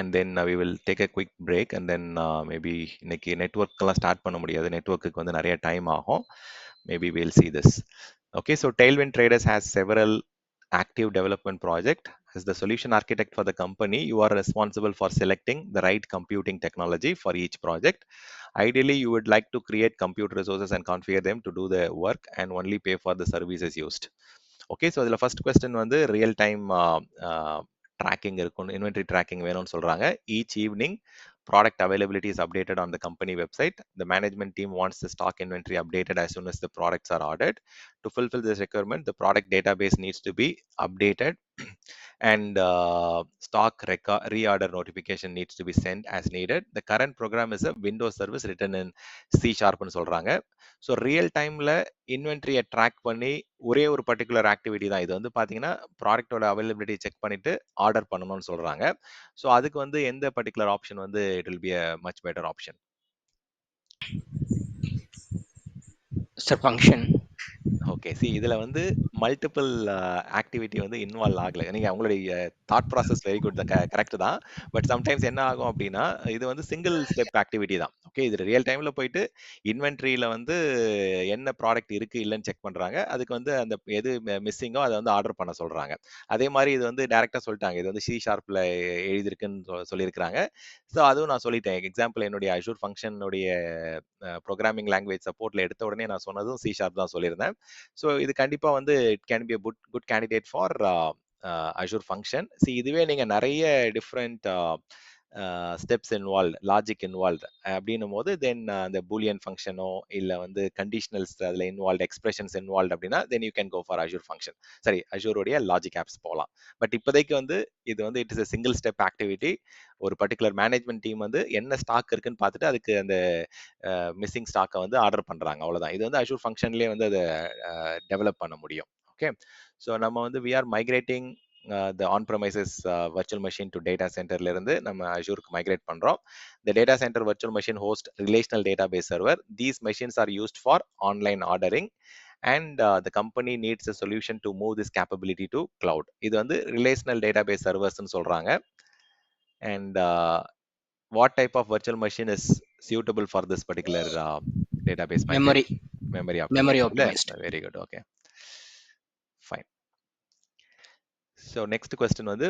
and then we will take a quick break, and then maybe இன்னைக்கு நெட்வொர்க்லாம் start பண்ண முடியாது, நெட்வொர்க்குக்கு வந்து நிறைய டைம் ஆகும். Maybe we'll see this. Okay, so Tailwind Traders has several active development project. As the solution architect for the company, you are responsible for selecting the right computing technology for each project. Ideally, you would like to create compute resources and configure them to do the work and only pay for the services used. Okay, so the first question வந்து real time tracking இருக்கும், inventory tracking வேணும்னு சொல்றாங்க. Each evening product availability is updated on the company website. The management team wants the stock inventory updated as soon as the products are ordered. To fulfill this requirement, the product database needs to be updated and stock reorder notification needs to be sent as needed. The current program is a Windows service written in C# ன்னு சொல்றாங்க. So real டைம்ல இன்வென்ட்ரியை track பண்ணி ஒரே ஒரு particular activity தான் இது. வந்து பார்த்தீங்கன்னா ப்ராடக்டோட அவைலபிலிட்டி செக் பண்ணிட்டு ஆர்டர் பண்ணணும்னு சொல்றாங்க. ஸோ அதுக்கு வந்து எந்த பர்டிகுலர் ஆப்ஷன் வந்து it will be a much better option? Sir function. Okay, C இதுல வந்து மல்டிபிள் ஆக்டிவிட்டி வந்து இன்வால்வ் ஆகல. நீங்க உங்களுடைய thought process very good, correct தான். பட் சம்டைம்ஸ் என்ன ஆகும் அப்படின்னா, இது வந்து சிங்கிள் ஸ்டெப் ஆக்டிவிட்டி தான். ஓகே, இது ரியல் டைம்ல போயிட்டு இன்வென்ட்ரியில வந்து என்ன ப்ராடக்ட் இருக்கு இல்லைன்னு செக் பண்றாங்க. அதுக்கு வந்து அந்த எது மிஸ்ஸிங்கோ அதை வந்து ஆர்டர் பண்ண சொல்றாங்க. அதே மாதிரி இது வந்து டைரக்டா சொல்லிட்டாங்க, இது வந்து C# எழுதியிருக்குன்னு சொல்லியிருக்கிறாங்க. ஸோ அதுவும் நான் சொல்லிட்டேன். எக்ஸாம்பிள் என்னுடைய அஷூர் ஃபங்க்ஷனுடைய ப்ரோக்ராமிங் லாங்குவேஜ் சப்போர்ட்ல எடுத்த உடனே நான் சொன்னதும் C# தான் சொல்லியிருந்தேன். ஸோ இது கண்டிப்பா வந்து it can be good candidate for Azure function. C இதுவே நீங்க நிறைய different steps involve, logic involve அப்படின்னும் போது தென் அந்த பூலியன் ஃபங்க்ஷனோ இல்லை வந்து கண்டிஷனல்ஸ் அதில் இன்வால்வ், எக்ஸ்பிரஷன்ஸ் இன்வால்வ் அப்படின்னா then you can go for Azure function. சரி, அஷூருடைய லாஜிக் ஆப்ஸ் போகலாம். பட் இப்போதைக்கு வந்து இது வந்து it is a single step activity. ஒரு பர்டிகுலர் மேனேஜ்மெண்ட் டீம் வந்து என்ன ஸ்டாக் இருக்குன்னு பார்த்துட்டு அதுக்கு அந்த மிஸ்ஸிங் ஸ்டாக்கை வந்து ஆர்டர் பண்றாங்க, அவ்வளவுதான். இது வந்து அஷூர் ஃபங்க்ஷன்லேயே வந்து அதை டெவலப் பண்ண முடியும். ஓகே, ஸோ நம்ம வந்து we are migrating the on-premises virtual machine to data centerல இருந்து நம்ம அஷூருக்கு மைக்ரேட் பண்றோம். The data center virtual machine host relational database server. These machines are used for online ordering and the company needs a solution to move this capability to cloud. இது வந்து relational database servers ன்னு சொல்றாங்க. And what type of virtual machine is suitable for this particular database migration? Memory optimized. Very good. Okay, fine. So next question வந்து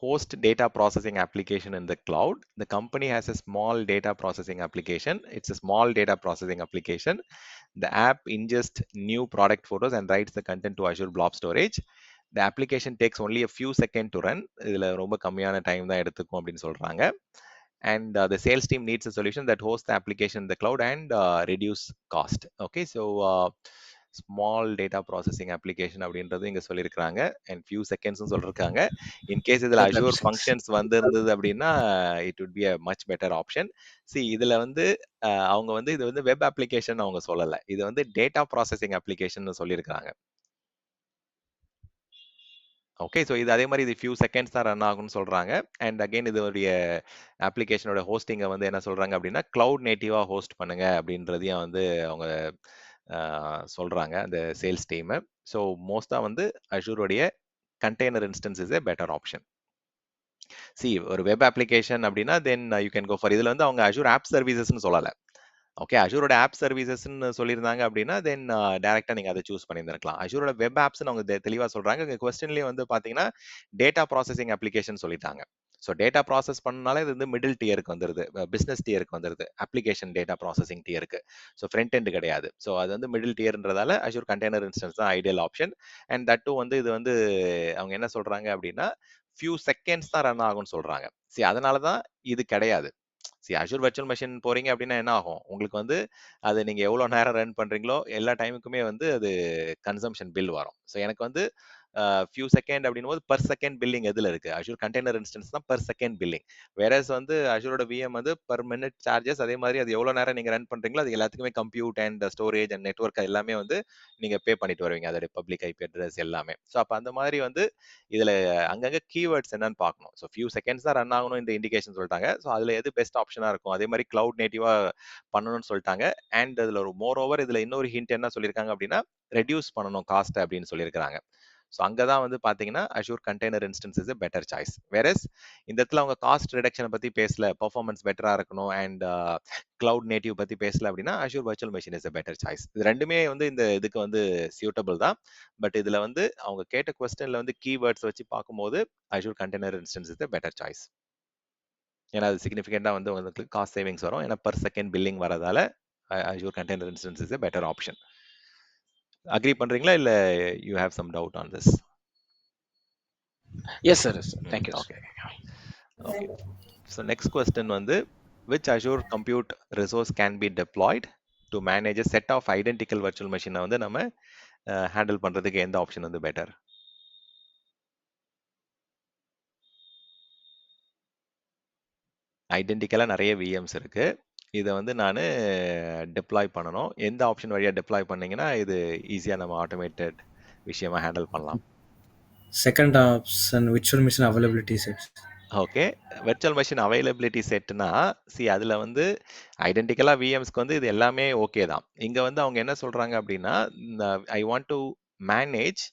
host data processing application in the cloud. The company has a small data processing application. It's a small data processing application. The app ingests new product photos and writes the content to Azure Blob Storage. The application takes only a few seconds to run. இதுல ரொம்ப கம்மியான time தான் எடுத்துக்கும் அப்படின்னு சொல்றாங்க. And the sales team needs a solution that hosts the application in the cloud and reduce cost. Okay, so small data processing application அப்படின்றது இங்க சொல்லியிருக்காங்க. அண்ட் ஃபியூ செகண்ட்ஸ் சொல்லியிருக்காங்க. இன்கேஸ் இதுல அஷூர் ஃபங்க்ஷன்ஸ் வந்திருந்தது அப்படின்னா it would be a much better option. C இதுல வந்து அவங்க வந்து இது வந்து வெப் அப்ளிகேஷன் அவங்க சொல்லல, இது வந்து டேட்டா ப்ராசஸிங் அப்ளிகேஷன் சொல்லியிருக்காங்க. ஓகே, ஸோ இது அதே மாதிரி இது ஃபியூ செகண்ட்ஸ் தான் ரன் ஆகும்னு சொல்றாங்க. அண்ட் அகைன் இதோடைய அப்ளிகேஷனோட ஹோஸ்டிங்கை வந்து என்ன சொல்றாங்க அப்படின்னா கிளவுட் நேட்டிவா ஹோஸ்ட் பண்ணுங்க அப்படின்றதையும் வந்து அவங்க சொல்றாங்க அந்த சேல்ஸ் டீம். ஸோ மோஸ்டா வந்து அஷூருடைய container instance is a better option. See ஒரு வெப் அப்ளிகேஷன் அப்படின்னா then you can go for, இதுல வந்து அவங்க அஷூர் ஆப் சர்வீசஸ்ன்னு சொல்லல. ஓகே, அஷூரோட ஆப் சர்வீசஸ்ன்னு சொல்லியிருந்தாங்க அப்படின்னா தென் டேரக்டா நீங்க அதை சூஸ் பண்ணியிருந்திருக்கலாம். அஷூரோட வெப் ஆப்ஸ் அவங்க தெளிவா சொல்றாங்க. இங்க கொஸ்டின்லயே வந்து பாத்தீங்கன்னா டேட்டா ப்ராசஸிங் அப்ளிகேஷன் சொல்லிட்டாங்க. ஸோ டேட்டா ப்ராசஸ் பண்ணனால இது வந்து மிடில் டியருக்கு வந்துருது, பிசினஸ் டியருக்கு வந்துருது, அப்ளிகேஷன் டேட்டா ப்ராசஸிங் டியருக்கு. ஸோ ஃப்ரண்ட் எண்ட் கிடையாது. ஸோ அது வந்து மிடில் டியர்ன்றதால அஷூர் கண்டெய்னர் இன்ஸ்டன்ஸ் தான் ideal option. And that too வந்து இது வந்து அவங்க என்ன சொல்றாங்க அப்படின்னா ஃபியூ செகண்ட்ஸ் தான் ரன் ஆகும்னு சொல்றாங்க. சரி, அதனால தான் இது கிடையாது. சரி, அஷூர் வர்ச்சுவல் மெஷின் போறீங்க அப்படின்னா என்ன ஆகும், உங்களுக்கு வந்து அது நீங்க எவ்வளவு நேரம் ரன் பண்றீங்களோ எல்லா டைமுக்குமே வந்து அது கன்சம்ஷன் பில் வரும். ஸோ எனக்கு வந்து ஃபியூ செகண்ட் அப்படின் போது பர் செகண்ட் பில்லிங் எதுல இருக்கு, அஷூர் கண்டெய்னர் இன்ஸ்டன்ஸ் தான் பர் செகண்ட் பில்லிங். வேறஸ் வந்து அஷூரோட விஎம் வந்து பர் மினிட் சார்ஜஸ். அதே மாதிரி அது எவ்வளவு நேரம் நீங்க ரன் பண்றீங்களோ அது எல்லாத்துக்குமே compute and storage and network எல்லாமே வந்து நீங்க பே பண்ணிட்டு வருவீங்க, அதோட பப்ளிக் ஐபி அட்ரஸ் எல்லாமே. ஸோ அப்ப அந்த மாதிரி வந்து இதுல அங்கங்க கீவேர்ட்ஸ் என்னன்னு பார்க்கணும். ஸோ ஃபியூ செகண்ட்ஸ் தான் ரன் ஆகணும் இந்த இண்டிகேஷன் சொல்லிட்டாங்க. ஸோ அதுல எது பெஸ்ட் ஆப்ஷனா இருக்கும், அதே மாதிரி கிளவுட் நேட்டிவா பண்ணணும்னு சொல்லிட்டாங்க. அண்ட் அதுல ஒரு மோர் ஓவர் இதுல இன்னொரு ஹிண்ட் என்ன சொல்லியிருக்காங்க அப்படின்னா ரெடியூஸ் பண்ணணும் காஸ்ட் அப்படின்னு சொல்லியிருக்காங்க. ஸோ அங்கே தான் வந்து பார்த்தீங்கன்னா Azure container instance is better choice. Whereas இந்த இடத்துல அவங்க காஸ்ட் ரிடக்ஷனை பற்றி பேசல, பர்ஃபார்மன்ஸ் பெட்டராக இருக்கணும் அண்ட் கிளவுட் நேட்டிவ் பற்றி பேசல அப்படின்னா Azure virtual machine is better choice. இது ரெண்டுமே வந்து இந்த இதுக்கு வந்து சியூட்டபிள் தான். பட் இதில் வந்து அவங்க கேட்ட கொஸ்டினில் வந்து கீவேர்ட்ஸ் வச்சு பார்க்கும்போது Azure container instance is better choice. ஏன்னா அது சிக்னிஃபிகண்டாக வந்து உங்களுக்கு காஸ்ட் சேவிங்ஸ் வரும். ஏன்னா பர் செகண்ட் பில்லிங் வரதால Azure container instance is better option. Agree பண்றீங்களா இல்ல you have some doubt on this? Yes sir, thank you. Okay okay. So next question வந்து which Azure compute resource can be deployed to manage a set of identical virtual machine வந்து நம்ம handle பண்றதுக்கு எந்த option வந்து better? ஐடென்டிக்கலா நிறைய VMs இருக்கு. இதை வந்து நான் டிப்ளாய் பண்ணணும். எந்த ஆப்ஷன் வழியா டிப்ளாய் பண்ணீங்கன்னா இது ஈஸியா நம்ம ஆட்டோமேட்டட் விஷயமா ஹேண்டில் பண்ணலாம்? Second option virtual machine availability set. Okay, virtual machine availability செட்னா அதில் வந்து ஐடென்டிக்கலாக விஎம்ஸ்க்கு வந்து இது எல்லாமே ஓகே தான். இங்கே வந்து அவங்க என்ன சொல்கிறாங்க அப்படின்னா I want to manage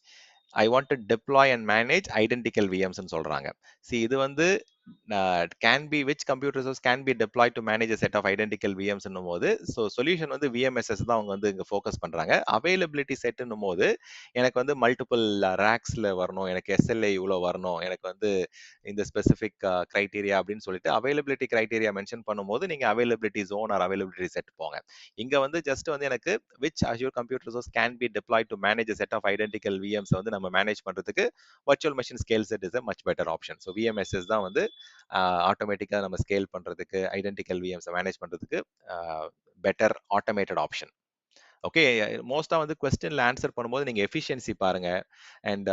I want to deploy and manage identical விஎம்ஸ்ன்னு சொல்கிறாங்க. இது வந்து can be which computer resource can be deploy to manage set of identical விஎம்ஸ்ன்னும் போது ஸோ சொல்யூஷன் வந்து விஎம்எஸ்எஸ் தான் அவங்க வந்து இங்கே ஃபோக்கஸ் பண்ணுறாங்க. அவைலபிலிட்டி செட்டுன்னும் போது எனக்கு வந்து மல்டிபிள் ரேக்ஸில் வரணும், எனக்கு எஸ்எல்ஏ இவ்வளோ வரணும், எனக்கு வந்து இந்த ஸ்பெசிஃபிக் கிரைட்டீரியா அப்படின்னு சொல்லிட்டு அவைலபிலிட்டி கிரைட்டீரியா மென்ஷன் பண்ணும்போது நீங்கள் availability zone or availability set போங்க. இங்கே வந்து ஜஸ்ட் வந்து எனக்கு which Azure computer resource can be deploy to manage set of identical VMs வந்து நம்ம மேனேஜ் பண்ணுறதுக்கு virtual machine scale set is a much better option. So VMSS தான் வந்து ஆட்டோமேட்டிக்காக நம்ம ஸ்கேல் பண்ணுறதுக்கு ஐடென்டிக்கல் விஎம்ஸை மேனேஜ் பண்ணுறதுக்கு பெட்டர் ஆட்டோமேட்டட் ஆப்ஷன். ஓகே, மோஸ்ட்டாக வந்து கொஸ்டினில் ஆன்சர் பண்ணும்போது நீங்கள் எஃபிஷியன்சி பாருங்க அண்ட்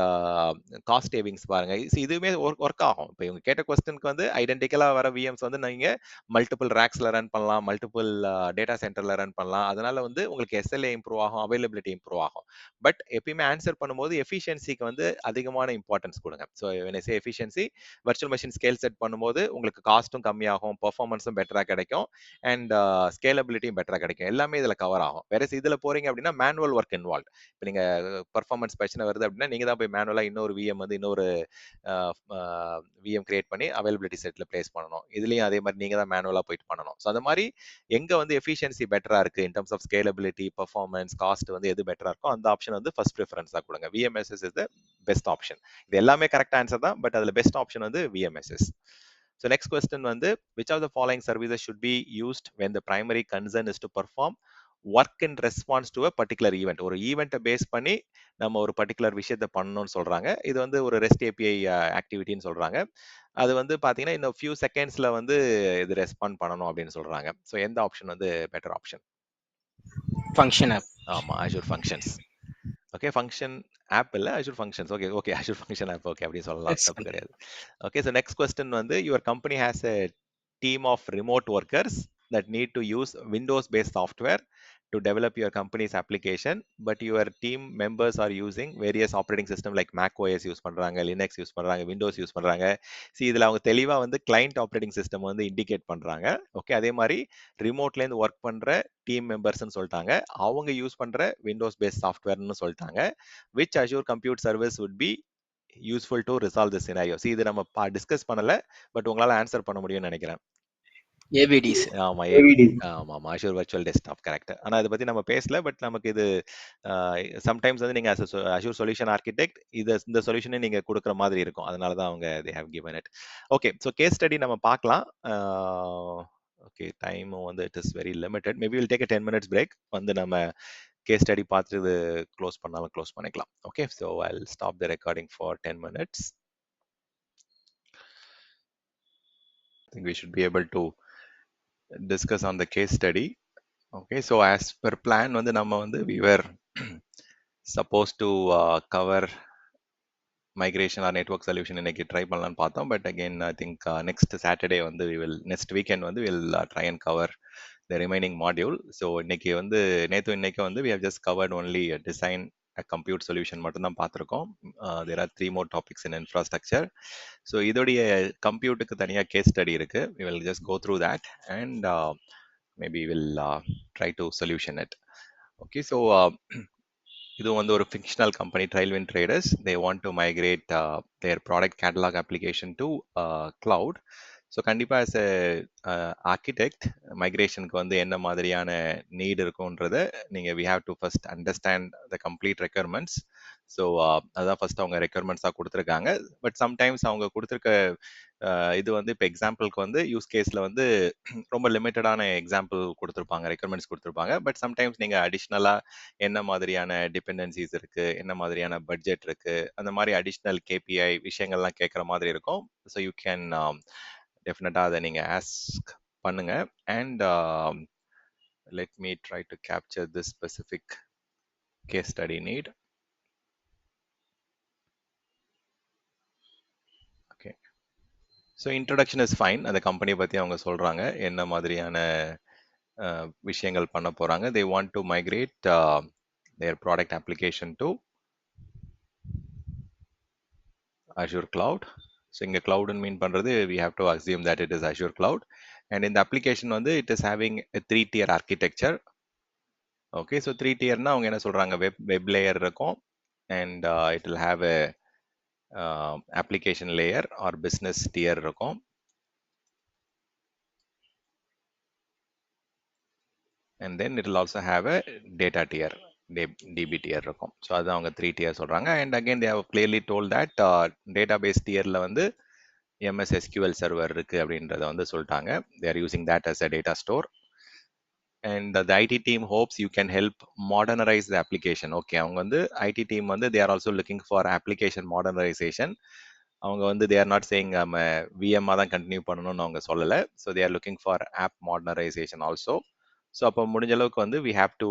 காஸ்ட் சேவிங்ஸ் பாருங்க. இதுவுமே ஒர்க் ஆகும். இப்போ இவங்க கேட்ட கொஸ்டினுக்கு வந்து ஐடென்டிக்கலாக வர விஎம்ஸ் வந்து நீங்கள் மல்டிபிள் ரேக்ஸில் ரன் பண்ணலாம், மல்டிபிள் டேட்டா சென்டரில் ரன் பண்ணலாம். அதனால வந்து உங்களுக்கு எஸ்எல்ஏ இம்ப்ரூவ் ஆகும், அவைலபிலிட்டி இம்ப்ரூவ் ஆகும். பட் எப்பயுமே ஆன்சர் பண்ணும்போது எஃபிஷியன்சிக்கு வந்து அதிகமான இம்பார்ட்டன்ஸ் கொடுங்க. So when say efficiency virtual machine scale set பண்ணும்போது உங்களுக்கு காஸ்ட்டும் கம்மியாகும், பர்ஃபார்மன்ஸும் பெட்டராக கிடைக்கும் அண்ட் ஸ்கேலபிலிட்டியும் பெட்டராக கிடைக்கும். எல்லாமே இதில் கவர் ஆகும். வேற இதில் போறீங்க அப்படின்னா மேனுவல் ஒர்க் இன்வால்வ். இப்போ நீங்க பர்ஃபார்மன்ஸ் பிரச்சனை வருது அப்படின்னா நீங்க தான் போய் மேனுவலா இன்னொரு விஎம் வந்து இன்னொரு விஎம் கிரியேட் பண்ணி அவைலபிலிட்டி செட்ல பிளேஸ் பண்ணணும். இதுலயும் அதே மாதிரி நீங்க தான் மேனுவலா போயிட்டு பண்ணணும். ஸோ அந்த மாதிரி எங்க வந்து எஃபிஷியன்சி பெட்டரா இருக்கு in terms of scalability, performance, cost வந்து எது பெட்டரா இருக்கோ அந்த ஆப்ஷன் வந்து ஃபர்ஸ்ட் ப்ரிஃபரன்ஸா கொடுங்க. விஎம்எஸ்எஸ் இஸ் த பெஸ்ட் ஆப்ஷன். இது எல்லாமே கரெக்ட் ஆன்சர் தான், பட் அதுல பெஸ்ட் ஆப்ஷன் வந்து விஎம்எஸ்எஸ். So next question வந்து which of the following services should be used when the primary concern is to perform work in response to a particular event? ஒரு ஈவெண்ட்டை base பண்ணி நம்ம ஒரு particular விஷயத்தை பண்ணணும்னு சொல்றாங்க. இது வந்து ஒரு ரெஸ்ட் ஏபிஐ ஆக்டிவிட்டின்னு சொல்றாங்க. அது வந்து பாத்தீங்கன்னா இன்னும் ஃபியூ செகண்ட்ஸ்ல வந்து இது ரெஸ்பாண்ட் பண்ணணும் அப்படின்னு சொல்றாங்க. ஸோ எந்த ஆப்ஷன் வந்து பெட்டர் ஆப்ஷன்? Function app. ஆமா, Azure functions. Okay, function app இல்ல, Azure functions. Okay okay, Azure function app. Okay, அப்படி சொல்லலாம், தப்பு கிடையாது. ஓகே, ஸோ நெக்ஸ்ட் கொஸ்டின் வந்து your company has a team of remote workers that need to use Windows based software to develop your company's application, but your team members are using various operating system like Mac OS use பண்றாங்க, Linux use பண்றாங்க, Windows use பண்றாங்க. இதுல அவங்க தெளிவா வந்து client operating system வந்து indicate பண்றாங்க. Okay, அதே மாதிரி ரிமோட்ல இருந்து ஒர்க் பண்ற டீம் மெம்பர்ஸ்னு சொல்லிட்டாங்க, அவங்க யூஸ் பண்ற விண்டோஸ் பேஸ்ட் சாஃப்ட்வேர்னு சொல்லிட்டாங்க. which Azure compute service would be useful to resolve this scenario? இது நம்ம டிஸ்கஸ் பண்ணல, பட் உங்களால ஆன்சர் பண்ண முடியும்னு நினைக்கிறேன். ஏபிடிஸ். ஆமா, ஆமா, அஷூர் வர்ச்சுவல் டெஸ்க்டாப் கரெக்ட். ஆனா இதை பத்தி நம்ம பேசல, பட் நமக்கு இது சம்டைம்ஸ் வந்து நீங்க அஷூர் சொல்யூஷன் ஆர்கிடெக்ட் இந்த சொல்யூஷனை நீங்க கொடுக்குற மாதிரி இருக்கும். அதனால தான் அவங்க they have given it. Okay, so case study நம்ம பார்க்கலாம். ஓகே, டைம் வந்து it is very limited. Maybe will take a 10 minutes break. வந்து நம்ம கேஸ் ஸ்டடி பார்த்து இது க்ளோஸ் பண்ணாலும் க்ளோஸ் பண்ணிக்கலாம். Okay, so I'll stop the recording for 10 minutes. I think we should be able to discuss on the case study. Okay, so as per plan வந்து நம்ம வந்து we were supposed to cover migration or network solution இன்னைக்கு try பண்ணலாம்னு பார்த்தோம். But again I think next Saturday வந்து next weekend வந்து will try and cover the remaining module. So இன்னைக்கு வந்து இன்னைக்கு வந்து we have just covered only design a compute solution மட்டும்தான் பார்த்துருக்கோம். there are 3 more topics in infrastructure. So இதோடைய கம்ப்யூட்டுக்கு தனியாக கேஸ் ஸ்டடி இருக்கு. we will just go through that and maybe we'll try to solution it. Okay, so இது வந்து ஒரு fictional company Tailwind traders. They want to migrate their product catalogue application to cloud. So கண்டிப்பாக as a architect மைக்ரேஷனுக்கு வந்து என்ன மாதிரியான need இருக்குன்றத நீங்கள் we have to first understand the complete requirements. So அதுதான் ஃபர்ஸ்ட் அவங்க ரெக்யர்மெண்ட்ஸாக கொடுத்துருக்காங்க. பட் சம்டைம்ஸ் அவங்க கொடுத்துருக்க இது வந்து இப்போ எக்ஸாம்பிளுக்கு வந்து யூஸ் கேஸில் வந்து ரொம்ப லிமிட்டடான எக்ஸாம்பிள் கொடுத்துருப்பாங்க, ரெக்யர்மெண்ட்ஸ் கொடுத்துருப்பாங்க. பட் சம்டைம்ஸ் நீங்கள் அடிஷ்னலாக என்ன மாதிரியான டிபெண்டன்சிஸ் இருக்குது, என்ன மாதிரியான பட்ஜெட் இருக்குது, அந்த மாதிரி அடிஷ்னல் கேபிஐ விஷயங்கள்லாம் கேட்குற மாதிரி இருக்கும். ஸோ யூ கேன் டெஃபினட்டாக அதை நீங்கள் ஆஸ்க் பண்ணுங்க. And let me try to capture this specific case study need. Okay, so introduction is fine. அந்த கம்பெனியை பற்றி அவங்க சொல்கிறாங்க என்ன மாதிரியான விஷயங்கள் பண்ண போகிறாங்க. they want to migrate their product application to Azure Cloud. So இங்கே cloudன்னு மீன் பண்ணுறது we have to assume that it is Azure Cloud. And இந்த application வந்து it is having a 3-tier architecture. Okay, so 3-tierனா அவங்க என்ன சொல்கிறாங்க, வெப் லேயர் இருக்கும், and it will have a application layer or business tier இருக்கும், and then it will also have a data tier, DB tier இருக்கும். So அது அவங்க 3-tier சொல்கிறாங்க. and again they have clearly told that database tierல வந்து MS SQL server இருக்குது அப்படின்றத வந்து சொல்லிட்டாங்க. they are using that as a data store. And the IT team hopes you can help modernize the application. Okay, அவங்க வந்து IT team வந்து they are also looking for application modernization. அவங்க வந்து they are not saying நம்ம VM தான் continue பண்ணணும்னு அவங்க சொல்லலை. So they are looking for app modernization also. So அப்போ முடிஞ்ச அளவுக்கு வந்து we have to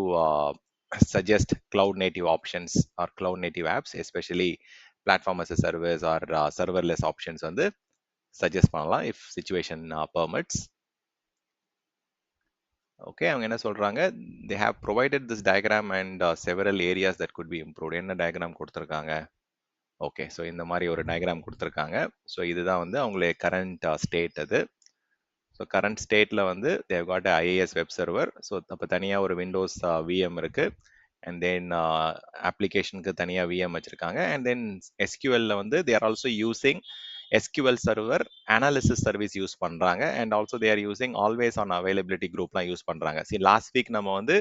suggest cloud native options or cloud native apps, especially platform as a service or serverless options வந்து suggest பண்ணலாம் if situation permits. ஓகே, அவங்க என்ன சொல்றாங்க, they have provided this diagram and several areas that could be improved. என்ன diagram கொடுத்துருக்காங்க? Okay, so இந்த மாதிரி ஒரு டயக்ராம் கொடுத்துருக்காங்க. ஸோ இதுதான் வந்து அவங்களுடைய கரண்ட் ஸ்டேட். அது ஸோ கரண்ட் ஸ்டேட்ல வந்து they've got IIS web server. So அப்போ தனியாக ஒரு விண்டோஸ் VM இருக்கு, அண்ட் தென் அப்ளிகேஷனுக்கு தனியாக VM வச்சிருக்காங்க, அண்ட் தென் SQLல வந்து they are also using SQL server analysis service use பண்றாங்க, and also they are using always on availability groupலாம் யூஸ் பண்றாங்க. See, last week நம்ம வந்து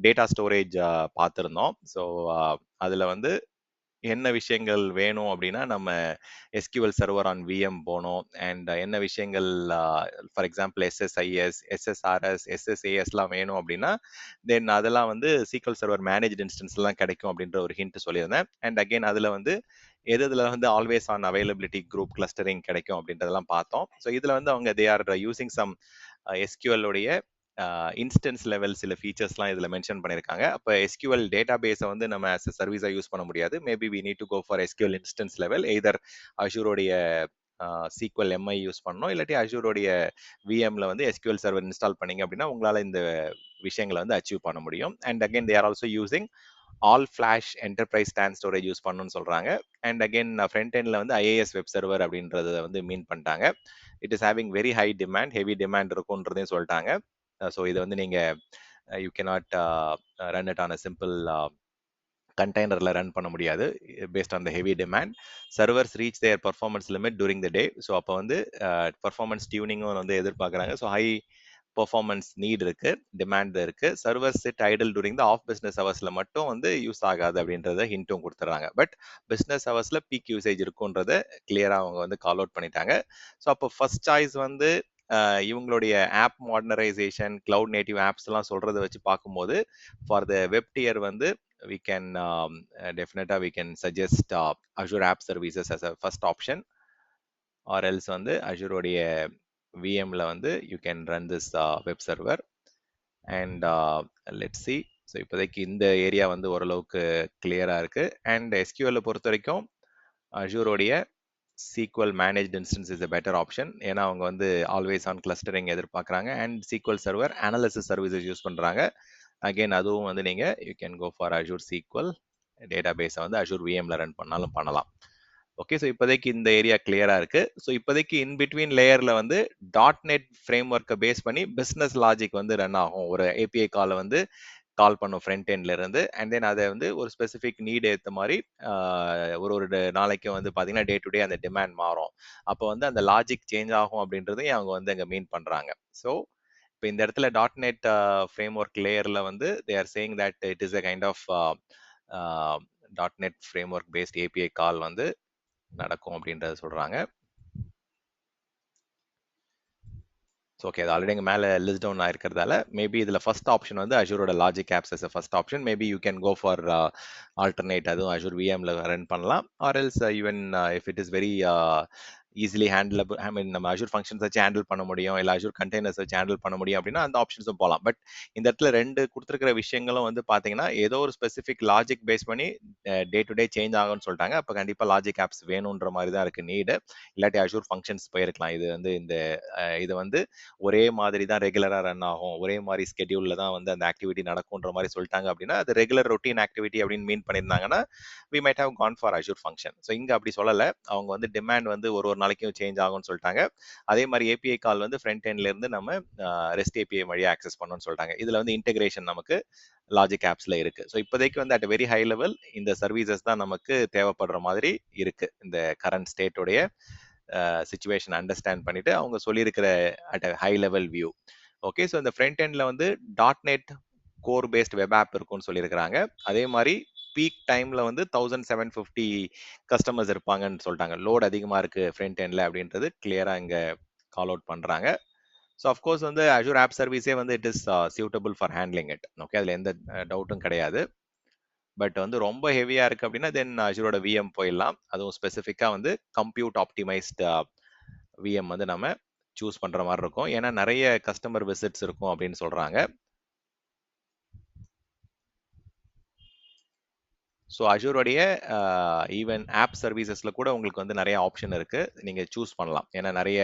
டேட்டா ஸ்டோரேஜ் பார்த்துருந்தோம். ஸோ அதில் வந்து என்ன விஷயங்கள் வேணும் அப்படின்னா நம்ம SQL சர்வர் ஆன் VM போனோம், அண்ட் என்ன விஷயங்கள் ஃபார் எக்ஸாம்பிள் SSIS, SSRS, SSASலாம் வேணும் அப்படின்னா தென் அதெல்லாம் வந்து SQL சர்வர் மேனேஜ்ட் இன்ஸ்டன்ஸ்லாம் கிடைக்கும் அப்படின்ற ஒரு ஹிண்ட் சொல்லியிருந்தேன். அண்ட் அகெயின் அதில் வந்து எதுல வந்து always on availability group clustering கிடைக்கும் அப்படின்றதெல்லாம் பார்த்தோம். ஸோ இதில் வந்து அவங்க they are using some SQL உடைய இன்ஸ்டன்ஸ் லெவல் சில ஃபீச்சர்ஸ்லாம் இதில் மென்ஷன் பண்ணியிருக்காங்க. அப்போ SQL டேட்டா பேஸை வந்து நம்ம ஆஸ் அ சர்வீஸாக யூஸ் பண்ண முடியாது. Maybe we need to go for SQL instance level. Either அஷூரோடைய SQL MI யூஸ் பண்ணணும், இல்லாட்டி அஷூரோடைய VMல வந்து SQL சர்வர் இன்ஸ்டால் பண்ணீங்க அப்படின்னா உங்களால் இந்த விஷயங்களை வந்து அச்சீவ் பண்ண முடியும். And again they are also using all flash enterprise stand storage use பண்ணணும்னு சொல்றாங்க. அண்ட் அகெயின் ஃப்ரண்ட் எண்ட்ல வந்து IIS வெப் சர்வர் அப்படின்றத வந்து மீன் பண்ணிட்டாங்க. It is having very high demand, heavy demand இருக்கும்ன்றதையும் சொல்லிட்டாங்க. ஸோ இதை வந்து நீங்க you cannot run it on a simple கண்டெய்னரில் ரன் பண்ண முடியாது based on the heavy demand. Servers reach their performance limit during the day. So அப்போ வந்து பர்ஃபார்மன்ஸ் டியூனிங்கும் வந்து எதிர்பார்க்குறாங்க. ஸோ ஹை பர்ஃபார்மன்ஸ் நீட் இருக்கு, டிமாண்ட் இருக்கு. Server sit idle during the off business ஹவர்ஸ்ல மட்டும் வந்து யூஸ் ஆகாது அப்படின்றத ஹிண்ட்டும் கொடுத்துறாங்க. பட் பிஸ்னஸ் ஹவர்ஸ்ல பீக் யூசேஜ் இருக்குன்றத கிளியரா அவங்க வந்து கால் அவுட் பண்ணிட்டாங்க. ஸோ அப்போ ஃபர்ஸ்ட் சாய்ஸ் வந்து இவங்களுடைய app modernization, cloud native apps எல்லாம் சொல்றதை வச்சு பார்க்கும்போது ஃபார் த வெப் டியர் வந்து we can definitely we can suggest Azure App Services as a first option, or else வந்து Azure உடைய VMல வந்து you can run this web server. And let's see. So இப்போதைக்கு இந்த ஏரியா வந்து ஓரளவுக்கு கிளியரா இருக்கு. அண்ட் SQL பொறுத்த வரைக்கும் Azure உடைய SQL managed instance is a better option. ஏன்னா அவங்க வந்து ஆல்வேஸ் ஆன் கிளஸ்டரிங் எதிர்பார்க்குறாங்க, and SQL server analysis services use பண்றாங்க. அகெயின் அதுவும் வந்து நீங்க you can go for Azure SQL data பேஸை வந்து Azure VMல ரன் பண்ணாலும் பண்ணலாம். ஓகே, ஸோ இப்போதைக்கு இந்த ஏரியா கிளியரா இருக்கு. ஸோ இப்போதைக்கு இன் பிட்வீன் லேயர்ல வந்து .NET ஃப்ரேம் ஒர்க்கை பேஸ் பண்ணி பிஸ்னஸ் லாஜிக் வந்து ரன் ஆகும். ஒரு API காலை வந்து கால் பண்ணும் ஃப்ரண்ட் எண்ட்ல இருந்து. அண்ட் தென் அதை வந்து ஒரு ஸ்பெசிஃபிக் நீட் ஏற்ற மாதிரி ஒரு ஒரு நாளைக்கு வந்து பார்த்தீங்கன்னா டே டு டே அந்த டிமாண்ட் மாறும். அப்போ வந்து அந்த லாஜிக் சேஞ்ச் ஆகும் அப்படின்றதையும் அவங்க வந்து அங்கே மீன் பண்ணுறாங்க. ஸோ இப்போ இந்த இடத்துல டாட் நெட் ஃப்ரேம் ஒர்க் லேயரில் வந்து they are saying that it is a kind of dot net framework based API call வந்து நடக்கும் அப்படின்றத சொல்கிறாங்க. ஸோ ஓகே, அது ஆல்ரெடி எங்கள் மேலே லிஸ்ட் டவுன் ஆயிருக்கிறதால மேபி இதில் ஃபர்ஸ்ட் ஆப்ஷன் வந்து அஷூரோட logic apps is first option. Maybe you can go for alternate, அதுவும் அஷூர் விஎம்ல ரன் பண்ணலாம். Or else even if it is very easily handleable, I mean நம்ம அஷூர் ஃபங்க்ஷன்ஸ் வச்சு handle பண்ண முடியும், இல்லை அஷூர் கண்டெய்னர்ஸ் வச்சு ஹேண்டில் பண்ண முடியும் அப்படின்னா அந்த ஆப்ஷன்ஸும் போகலாம். பட் இந்த இடத்துல ரெண்டு கொடுத்துருக்கிற விஷயங்களும் வந்து பார்த்தீங்கன்னா ஏதோ ஒரு ஸ்பெசிஃபிக் லாஜிக் பேஸ் பண்ணி டே டு டே சேஞ்ச் ஆகும்னு சொல்லிட்டாங்க. அப்போ கண்டிப்பாக லாஜிக் ஆப்ஸ் வேணுன்ற மாதிரி தான் இருக்குது நீடு. இல்லாட்டி அஷூர் ஃபங்க்ஷன்ஸ் போயிருக்கலாம். இது வந்து இது வந்து ஒரே மாதிரி தான் ரெகுலராக ரன் ஆகும், ஒரே மாதிரி ஸ்கெடியூலில் தான் வந்து அந்த ஆக்டிவிட்டி நடக்கும்ன்ற மாதிரி சொல்லிட்டாங்க அப்படின்னா அது ரெகுலர் ரொட்டீன் ஆக்டிவிட்டி அப்படின்னு மீன் பண்ணியிருந்தாங்கன்னா we might have gone for Azure function. So இங்கே அப்படி சொல்லலை. அவங்க வந்து டிமாண்ட் வந்து ஒரு ஒரு நாளைக்கும் சேஞ்ச் ஆகும்னு சொல்லிட்டாங்க. அதே மாதிரி ஏபிஐ கால் வந்து ஃப்ரண்ட் எண்ட்ல இருந்து நம்ம ரெஸ்ட் ஏபிஐ வழியாக ஆக்சஸ் பண்ணணும்னு சொல்லிட்டாங்க. இதில் வந்து இன்டெகிரேஷன் நமக்கு லாஜிக் ஆப்ஸ்ல இருக்கு. ஸோ இப்போதைக்கு வந்து அட் வெரி ஹை லெவல் இந்த சர்வீசஸ் தான் நமக்கு தேவைப்படுற மாதிரி இருக்கு. இந்த கரண்ட் ஸ்டேட்டோடைய சிச்சுவேஷன் அண்டர்ஸ்டாண்ட் பண்ணிட்டு அவங்க சொல்லியிருக்கிற at high level view. Okay, so இந்த ஃப்ரண்ட் எண்ட்ல வந்து dot net core based web app இருக்கும்னு சொல்லியிருக்கிறாங்க. அதே மாதிரி பீக் டைம்ல வந்து 1750 கஸ்டமர்ஸ் இருப்பாங்கன்னு சொல்லிட்டாங்க. லோட் அதிகமா இருக்கு ஃப்ரண்ட் எண்ட்ல அப்படின்றது கிளியரா இங்க கால் அவுட் பண்றாங்க. ஸோ அஃப்கோர்ஸ் வந்து அஷூர் ஆப் சர்வீஸே வந்து it is suitable for handling it. Okay, அதில் எந்த டவுட்டும் கிடையாது. பட் வந்து ரொம்ப ஹெவியா இருக்கு அப்படின்னா தென் அஷூரோட விஎம் போயிடலாம். அதுவும் ஸ்பெசிஃபிக்கா வந்து கம்ப்யூட் ஆப்டிமைஸ்ட் விஎம் வந்து நம்ம சூஸ் பண்ற மாதிரி இருக்கும். ஏன்னா நிறைய கஸ்டமர் விசிட்ஸ் இருக்கும் அப்படின்னு சொல்றாங்க. ஸோ அஷூரோடைய ஈவன் ஆப் சர்வீசஸில் கூட உங்களுக்கு வந்து நிறைய ஆப்ஷன் இருக்குது, நீங்கள் சூஸ் பண்ணலாம். ஏன்னா நிறைய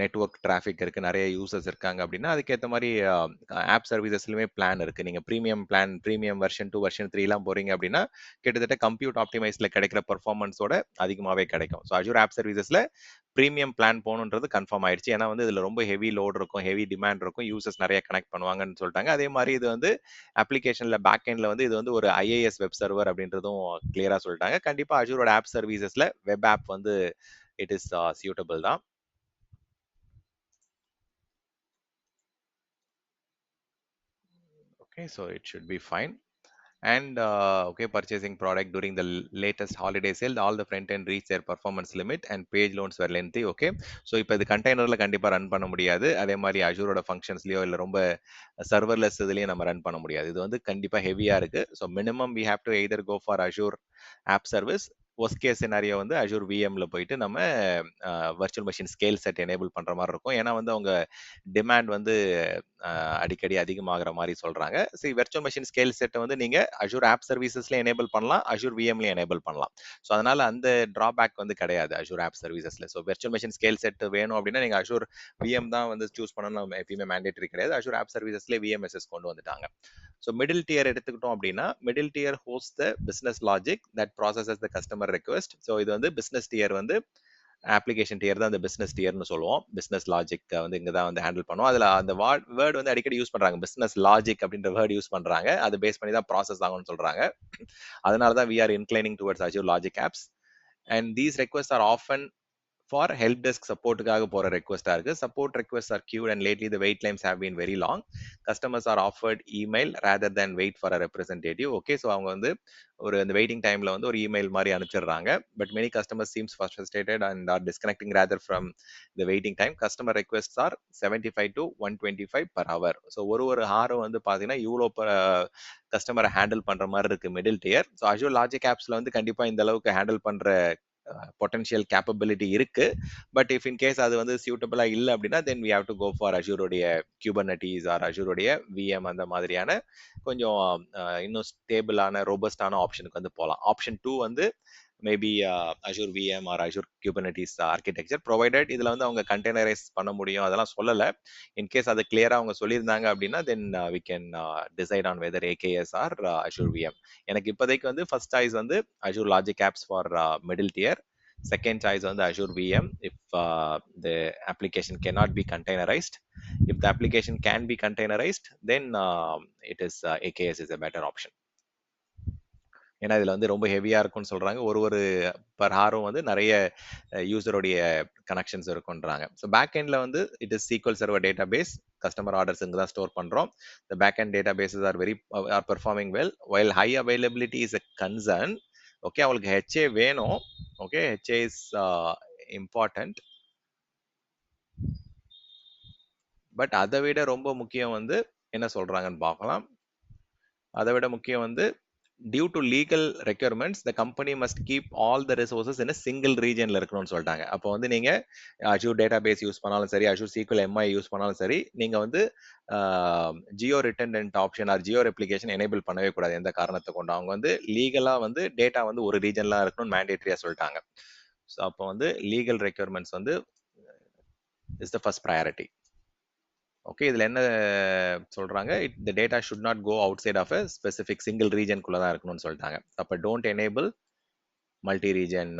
நெட்ஒர்க் டிராஃபிக் இருக்குது, நிறைய யூசர்ஸ் இருக்காங்க அப்படின்னா அதுக்கேற்ற மாதிரி ஆப் சர்வீசஸ்லையுமே பிளான் இருக்குது. நீங்கள் premium plan, premium version 2 version 3 போகிறீங்க அப்படின்னா கிட்டத்தட்ட கம்ப்யூட் ஆப்டிமைஸில் கிடைக்கிற பர்ஃபார்மன்ஸோட அதிகமாகவே கிடைக்கும். ஸோ அஷூர் ஆப் சர்வீசஸில் ப்ரீமியம் பிளான் போகணுன்றது கன்ஃபார்ம் ஆயிடுச்சு. ஏன்னா வந்து இதில் ரொம்ப ஹெவி லோட் இருக்கும், ஹெவி டிமாண்ட் இருக்கும், யூசர்ஸ் நிறைய கனெக்ட் பண்ணுவாங்கன்னு சொல்லிட்டாங்க. அதே மாதிரி இது வந்து அப்ளிகேஷனில் பேக் எண்டில் வந்து இது வந்து ஒரு ஐஏஎஸ் வெப் சர்வர் அப்படின்றதும் கிளியராக சொல்லிட்டாங்க. கண்டிப்பாக அஷூரோட ஆப் சர்வீசஸில் வெப் ஆப் வந்து இட் இஸ் சூட்டபிள் தான். Okay, so it should be fine. And okay, purchasing product during the latest holiday sale, all the front end reach their performance limit and page loads were lengthy. Okay, so இப்போ இது கண்டெய்னர்ல கண்டிப்பா run பண்ண முடியாது. அதே மாதிரி அஷூரோட ஃபங்க்ஷன்ஸ்லயோ இல்லை ரொம்ப serverless இதுலயும் நம்ம ரன் பண்ண முடியாது. இது வந்து கண்டிப்பா ஹெவியா இருக்கு. So minimum we have to either go for Azure app service. Worst case scenario வந்து அஷூர் விஎம்ல போயிட்டு நம்ம virtual machine scale set enable பண்ற மாதிரி இருக்கும். ஏன்னா வந்து அவங்க டிமாண்ட் வந்து அடிக்கடி அதிகமாகிற மாதிரி சொல்றாங்க. சரி, வெர்ச்சுவல் மெஷின் ஸ்கேல் செட்டை வந்து நீங்க அஷூர் ஆப் சர்வீசஸ்ல எனேபிள் பண்ணலாம், அஷூர் விஎம்ல எனேபிள் பண்ணலாம். ஸோ அதனால அந்த டிராபேக் வந்து கிடையாது அஷூர் ஆப் சர்வீசஸ்ல. So virtual machine scale set வேணும் அப்படின்னா நீங்க அஷூர் விஎம் தான் வந்து சூஸ் பண்ணணும், எப்பயுமே மேண்டேட்டரி கிடையாது. அஷூர் ஆப் சர்வீசஸ்ல விஎம்எஸ்எஸ் கொண்டு வந்துட்டாங்க. ஸோ மிடில் டியர் எடுத்துக்கிட்டோம் அப்படின்னா middle dear host the business logic that processes the customer request. So இது வந்து பிசினஸ் டியர் வந்து அப்ளிகேஷன் டியர் தான் அந்த பிசினஸ் டியர்னு சொல்லுவோம். பிசினஸ் லாஜிக் வந்து இங்க தான் வந்து ஹேண்டில் பண்ணுவோம். அதுல அந்த வேர்ட் வந்து அடிக்கடி யூஸ் பண்றாங்க, பிசினஸ் லாஜிக் அப்படின்ற வேர்ட் யூஸ் பண்றாங்க. அது பேஸ் பண்ணி தான் ப்ராசஸ் ஆகும்னு சொல்றாங்க. அதனால தான் we are inclining towards Azure Logic Apps and these requests are often for help desk சப்போர்ட்டுக்காக போற ரெக்வஸ்டா இருக்கு. Support request are queued and lately the wait times have been very long. Customers are offered email rather than wait for a representative. Okay, so அவங்க வந்து ஒரு அந்த waiting டைம்ல வந்து ஒரு இமெயில் மாதிரி அனுப்பிச்சிடுறாங்க. But many customers seems frustrated and are disconnecting rather from the waiting time. Customer requests are 75 to 125 per hour. So ஒரு ஹாரும் வந்து பாத்தீங்கன்னா இவ்வளோ கஸ்டமரை ஹேண்டில் பண்ற மாதிரி இருக்கு middle tier. So Azure logic ஆப்ஸ்ல வந்து கண்டிப்பா இந்த அளவுக்கு ஹேண்டில் பண்ற பொட்டன்ஷியல் கேப்பபிலிட்டி இருக்கு. பட் இஃப் இன் கேஸ் அது வந்து சூட்டபிளா இல்லை அப்படின்னா then we have to go for அஷூரோடைய குபர்னட்டிஸ் ஆர் அஷூரோடைய விஎம் அந்த மாதிரியான கொஞ்சம் இன்னும் ஸ்டேபிளான ரோபஸ்டான ஆப்ஷனுக்கு வந்து போகலாம். ஆப்ஷன் 2 வந்து maybe Azure VM or Azure Kubernetes architecture provided. இதுல வந்து அவங்க கண்டெய்னரைஸ் பண்ண முடியும், அதெல்லாம் சொல்லலை. இன்கேஸ் அது கிளியரா அவங்க சொல்லியிருந்தாங்க அப்படின்னா then we can decide on whether AKS or Azure VM. எனக்கு இப்போதைக்கு வந்து ஃபர்ஸ்ட் சாய்ஸ் வந்து Azure logic apps for middle tier, Second choice on the Azure VM if the application cannot be containerized. If the application can be containerized, then it is AKS is a better option. ஏன்னா இதுல வந்து ரொம்ப ஹெவியா இருக்கும்னு சொல்றாங்க. ஒரு per ஹாரும் வந்து நிறைய யூசருடைய கனெக்ஷன்ஸ் இருக்குன்றாங்க. ஸோ பேக் எண்ட்ல வந்து it is SQL server database, customer orders இங்க தான் ஸ்டோர் பண்றோம். The back end databases are performing well while high availability is a concern. Okay, அவங்களுக்கு ஹெச்ஏ வேணும். Okay, HA is important. But அதை விட ரொம்ப முக்கியம் வந்து என்ன சொல்றாங்கன்னு பார்க்கலாம். அதை விட முக்கியம் வந்து due to legal requirements the company must keep all the resources in a single region ல இருக்கணும்னு சொல்லிட்டாங்க. அப்போ வந்து நீங்க Azure database யூஸ் பண்ணாலும் சரி, Azure SQL MI யூஸ் பண்ணாலும் சரி, நீங்க வந்து geo redundant option or geo replication enable பண்ணவே கூடாது எந்த காரணத்தை கொண்டு. அவங்க வந்து லீகலா வந்து டேட்டா வந்து ஒரு ரீஜன்ல இருக்கணும்னு மேண்டேட்டரியா சொல்லிட்டாங்க. ஸோ அப்போ வந்து லீகல் ரெக்யர்மெண்ட்ஸ் வந்து is the first priority. Okay, இதுல என்ன சொல்றாங்க, the data should not go outside of a specific single region குள்ள தான் இருக்கணும்னு சொல்லிட்டாங்க. அப்ப don't enable multi region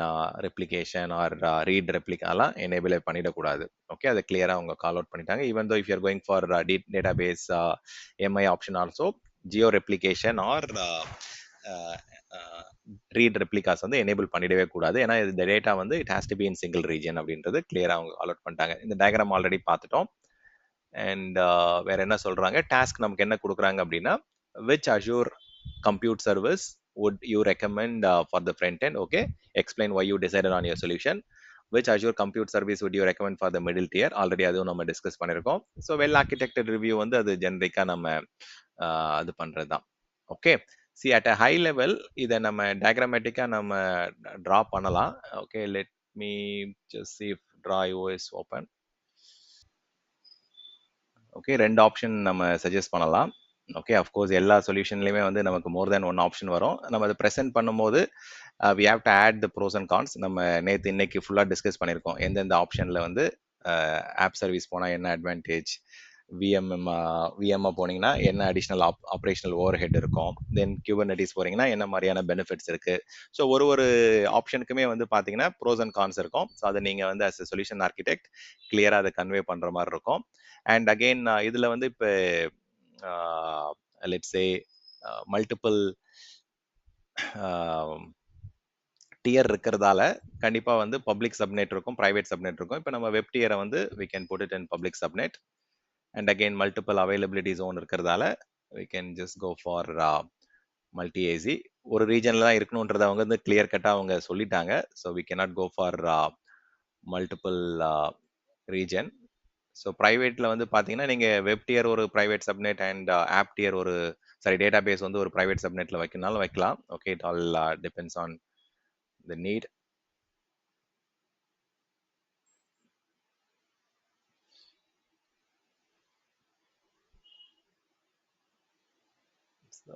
replication or read ரெப்ளிகாலாம் எனேபிள் பண்ணிடக்கூடாது. ஓகே, அதை கிளியரா அவங்க கால் அவுட் பண்ணிட்டாங்க. Even though if you are going for database MI option also geo replication or read replicas வந்து எனேபிள் பண்ணிடவே கூடாது. ஏன்னா இந்த டேட்டா வந்து it has to be in single region அப்படின்றது கிளியரா அவங்க கால் அவுட் பண்ணிட்டாங்க. இந்த டயக்ராம் ஆல்ரெடி பார்த்துட்டோம். அண்ட் வேற என்ன சொல்றாங்க, டாஸ்க் நமக்கு என்ன கொடுக்குறாங்க அப்படின்னா, which Azure compute service would you recommend for the front end? Okay, explain why you decided on your solution. Which Azure compute service would you recommend for the middle tier? Already அதுவும் நம்ம discuss பண்ணியிருக்கோம். So well ஆர்கிடெக்டட் review வந்து அது ஜென்ரிக்கா நம்ம அது பண்றது தான். Okay, see at a high level இதை நம்ம டயக்ராமேட்டிக்கா நம்ம ட்ரா பண்ணலாம். Okay, let me just see if draw OS open. Okay, ரெண்டு ஆப்ஷன் நம்ம சஜஸ்ட் பண்ணலாம். ஓகே, அஃப்கோர்ஸ் எல்லா சொல்யூஷன்லையுமே வந்து நமக்கு மோர் தேன் ஒன் ஆப்ஷன் வரும். நம்ம அதை ப்ரெசென்ட் பண்ணும்போது we have to add the pros and cons. நம்ம இன்னைக்கு ஃபுல்லாக டிஸ்கஸ் பண்ணியிருக்கோம் எந்தெந்த ஆப்ஷனில் வந்து ஆப் சர்வீஸ் போனால் என்ன அட்வான்டேஜ், விஎம்ஐ போனீங்கன்னா என்ன அடிஷ்னல் ஆப்ரேஷனல் ஓவர் ஹெட் இருக்கும், தென் குபர்னெட்டிஸ் போறீங்கன்னா என்ன மாதிரியான பெனிஃபிட்ஸ் இருக்கு. ஸோ ஒரு ஆப்ஷனுக்குமே வந்து பார்த்தீங்கன்னா ப்ரோஸ் அண்ட் கான்ஸ் இருக்கும். ஸோ அதை நீங்கள் வந்து அஸ் எ சொல்யூஷன் ஆர்கிடெக்ட் கிளியராக அதை கன்வே பண்ணுற மாதிரி இருக்கும். அண்ட் அகெயின் இதில் வந்து இப்போ லெட்ஸ் சே மல்டிபிள் டியர் இருக்கிறதால கண்டிப்பாக வந்து பப்ளிக் சப்நெட் இருக்கும், ப்ரைவேட் சப்நெட் இருக்கும். இப்போ நம்ம வெப் டியரை வந்து we can put it in public subnet. And again multiple availability zone இருக்கிறதால we can just go for multi AZ. ஒரு ரீஜன்ல தான் இருக்கணும்ன்றத அவங்க வந்து கிளியர் கட்டா அவங்க சொல்லிட்டாங்க. So we cannot go for multiple region. So ப்ரைவேட்ல வந்து பார்த்தீங்கன்னா நீங்க வெப் டியர் ஒரு private subnet and app tier ஒரு டேட்டா பேஸ் வந்து ஒரு ப்ரைவேட் சப்நெட்ல வைக்கனாலும் வைக்கலாம். Okay, it all depends on the need.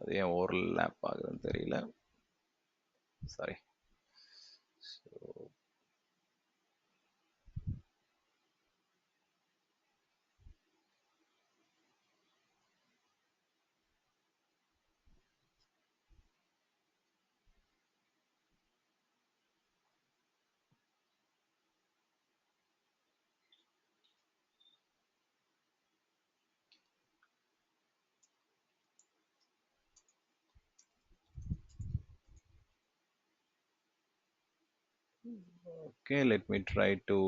அது ஏன் ஓவர்லேப் ஆகுதுன்னு தெரியல, sorry. Okay, let me try to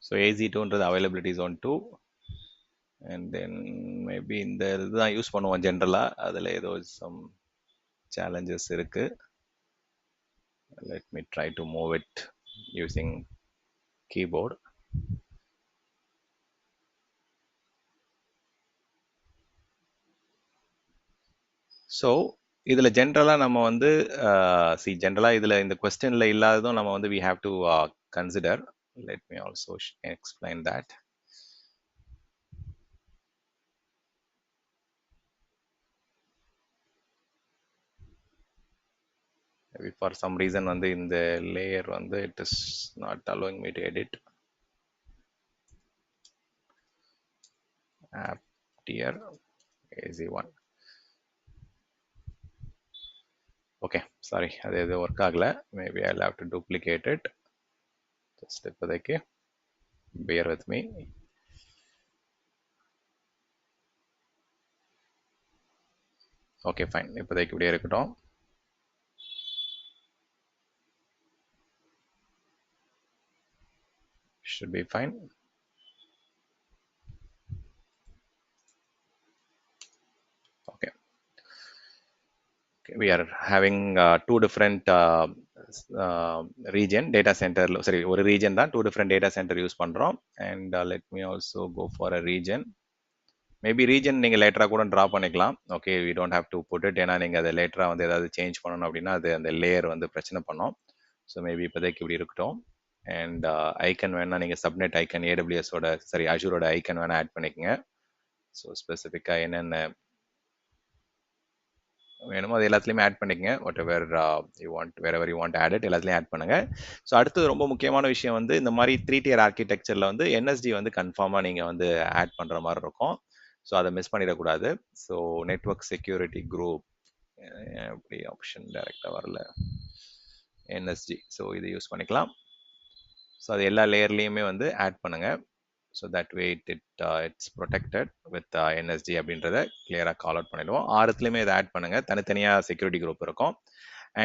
so AZ2ன்றது availability zone 2 and then maybe இந்த இதுதான் யூஸ் பண்ணுவோம் ஜென்ரலாக. அதில் ஏதோ சம் சேலஞ்சஸ் இருக்கு. Let me try to move it using keyboard. So இதில் ஜென்ரலாக நம்ம வந்து ஜென்ரலாக இதில் இந்த கொஸ்டினில் இல்லாததும் நம்ம வந்து we have to consider. Let me also explain that. Maybe for some reason வந்து இந்த layer வந்து it is not allowing me to edit. App tier AZ1. Okay, sorry, அது எது ஒர்க் ஆகல. Maybe I'll have to duplicate it. Just இப்போதைக்கு bear with me. Okay, fine. இப்போதைக்கு இப்படியே இருக்கட்டும். Should be fine. Okay. Okay, we are having two different region data center. Sorry, ஒரு region தான் two different data center use பண்றோம். And let me also go for a region. Maybe region நீங்கள் லேட்டராக கூட draw பண்ணிக்கலாம். Okay, we don't have to put it. ஏன்னா நீங்கள் அதை லேட்டராக வந்து ஏதாவது சேஞ்ச் பண்ணணும் அப்படின்னா அது அந்த லேயர் வந்து பிரச்சனை பண்ணோம். ஸோ மேபி இப்போதைக்கு இப்படி இருக்கட்டும். அண்ட் ஐக்கன் வேணால் நீங்கள் சப்நெட் ஐக்கன் ஏடபிள்யூஎஸோட அஜூரோட ஐக்கன் வேணால் ஆட் பண்ணிக்கோங்க. ஸோ ஸ்பெசிஃபிக்காக என்னென்ன வேணுமோ அது எல்லாத்துலேயுமே ஆட் பண்ணிக்கங்க. Whatever you want, wherever you want add it எல்லாத்துலேயும் ஆட் பண்ணுங்க. ஸோ அடுத்தது ரொம்ப முக்கியமான விஷயம் வந்து இந்த மாதிரி 3 tier ஆர்கிடெக்சரில் வந்து என்எஸ்டி வந்து கன்ஃபார்மாக நீங்கள் வந்து ஆட் பண்ணுற மாதிரி இருக்கும். ஸோ அதை மிஸ் பண்ணிடக்கூடாது. ஸோ நெட்வொர்க் செக்யூரிட்டி குரூப் எப்படி ஆப்ஷன் டைரெக்டாக வரல, என்எஸ்ஜி. ஸோ இது யூஸ் பண்ணிக்கலாம். ஸோ அது எல்லா லேயர்லேயுமே வந்து ஆட் பண்ணுங்க. So that way it's protected with NSG அப்படின்றத கிளியராக கால் அவுட் பண்ணிடுவோம். ஆறுத்துலேயுமே இதை ஆட் பண்ணுங்க. தனித்தனியாக செக்யூரிட்டி குரூப் இருக்கும்.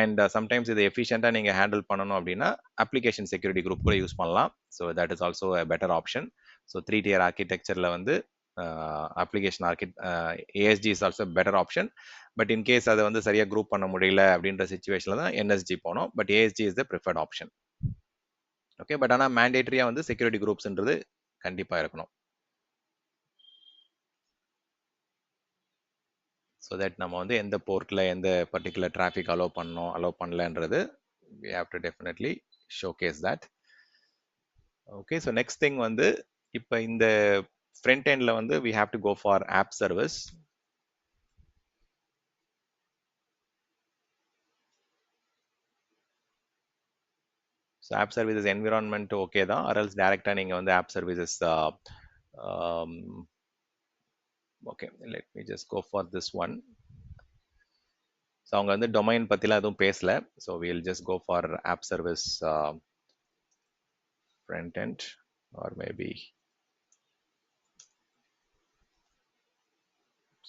அண்ட் சம்டைம்ஸ் இது எஃபிஷியண்டாக நீங்கள் ஹேண்டில் பண்ணணும் அப்படின்னா அப்ளிகேஷன் செக்யூரிட்டி குரூப் கூட யூஸ் பண்ணலாம். So that is also a better option. So 3 tier ஆர்கிடெக்சரில் வந்து application ASG is also better option. But in case அதை வந்து சரியாக குரூப் பண்ண முடியல அப்படின்ற சுச்சுவேஷனில் தான் என்எஸ்ஜி போனோம். But ASG is the preferred option. Okay, but ஆனால் மேண்டேட்டரியாக வந்து செக்யூரிட்டி குரூப்ஸ்ன்றது கண்டிப்பாக இருக்கணும். ஸோ தட் நம்ம வந்து எந்த போர்ட்டில் எந்த பர்டிகுலர் டிராஃபிக் அலோவ் பண்ணணும் அலோவ் பண்ணலன்றது we have to definitely showcase that. Okay, so next thing வந்து இப்போ இந்த ஃப்ரண்ட் எண்டில் வந்து we have to go for app service. So app services environment okay தான், அரல்ஸ் டேரெக்டாக நீங்கள் வந்து app services okay, let me just go for this one. So அவங்க வந்து டொமைன் பற்றிலாம் எதுவும் பேசல. So we'll just go for app service front end or maybe.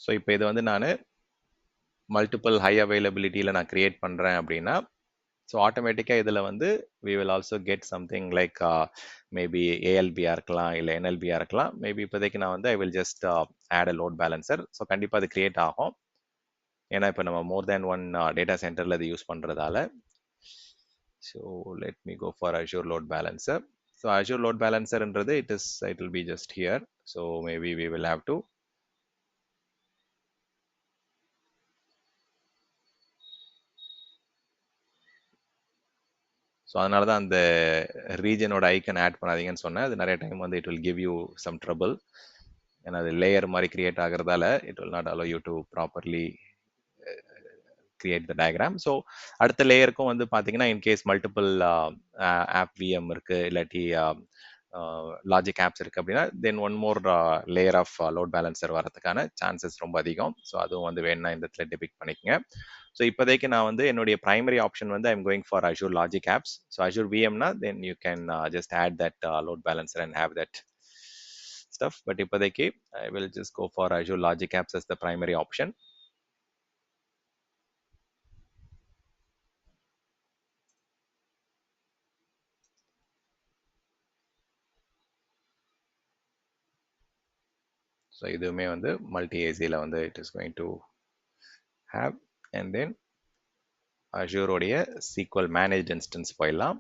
So இப்போ இது வந்து நான் மல்டிபிள் ஹை அவைலபிலிட்டியில் நான் கிரியேட் பண்ணுறேன் அப்படின்னா ஸோ ஆட்டோமேட்டிக்காக இதில் வந்து we will also get something like maybe ஏஎல்பியாக இருக்கலாம், இல்லை என்எல்பியாக இருக்கலாம். மேபி இப்போதைக்கு நான் வந்து I will just add a load balancer. So கண்டிப்பாக அது கிரியேட் ஆகும். ஏன்னா இப்போ நம்ம மோர் தேன் ஒன் டேட்டா சென்டரில் அது யூஸ் பண்ணுறதால. So let me go for Azure load balancer. So Azure load balancerன்றது it will be just here. So maybe we will have to so அதனால தான் அந்த ரீஜனோட ஐக்கன் ஆட் பண்ணாதீங்கன்னு சொன்னேன். அது நிறைய டைம் வந்து it will give you some trouble. ஏன்னா அது லேயர் மாதிரி கிரியேட் ஆகிறதால it will not allow you to properly create the diagram. So அடுத்த லேயருக்கும் வந்து பார்த்தீங்கன்னா இன்கேஸ் மல்டிபிள் ஆப் விஎம் இருக்குது, இல்லாட்டி லாஜிக் ஆப்ஸ் இருக்குது அப்படின்னா then one more layer of load balancer வரதுக்கான சான்சஸ் ரொம்ப அதிகம். ஸோ அதுவும் வந்து வேணும்னா இந்த இடத்துல டிபிக் பண்ணிக்கங்க. ஸோ இப்போதைக்கு நான் வந்து என்னுடைய பிரைமரி ஆப்ஷன் வந்து I'm going for Azure logic apps. So Azure விஎம்னா then you can just add that load balancer and have that stuff. But இப்போதைக்கு I will just go for Azure logic apps as the primary option. So இதுவுமே வந்து multi ஏசியில் வந்து it is going to have. And then அஷூரோடைய SQL manage instance போயிடலாம்.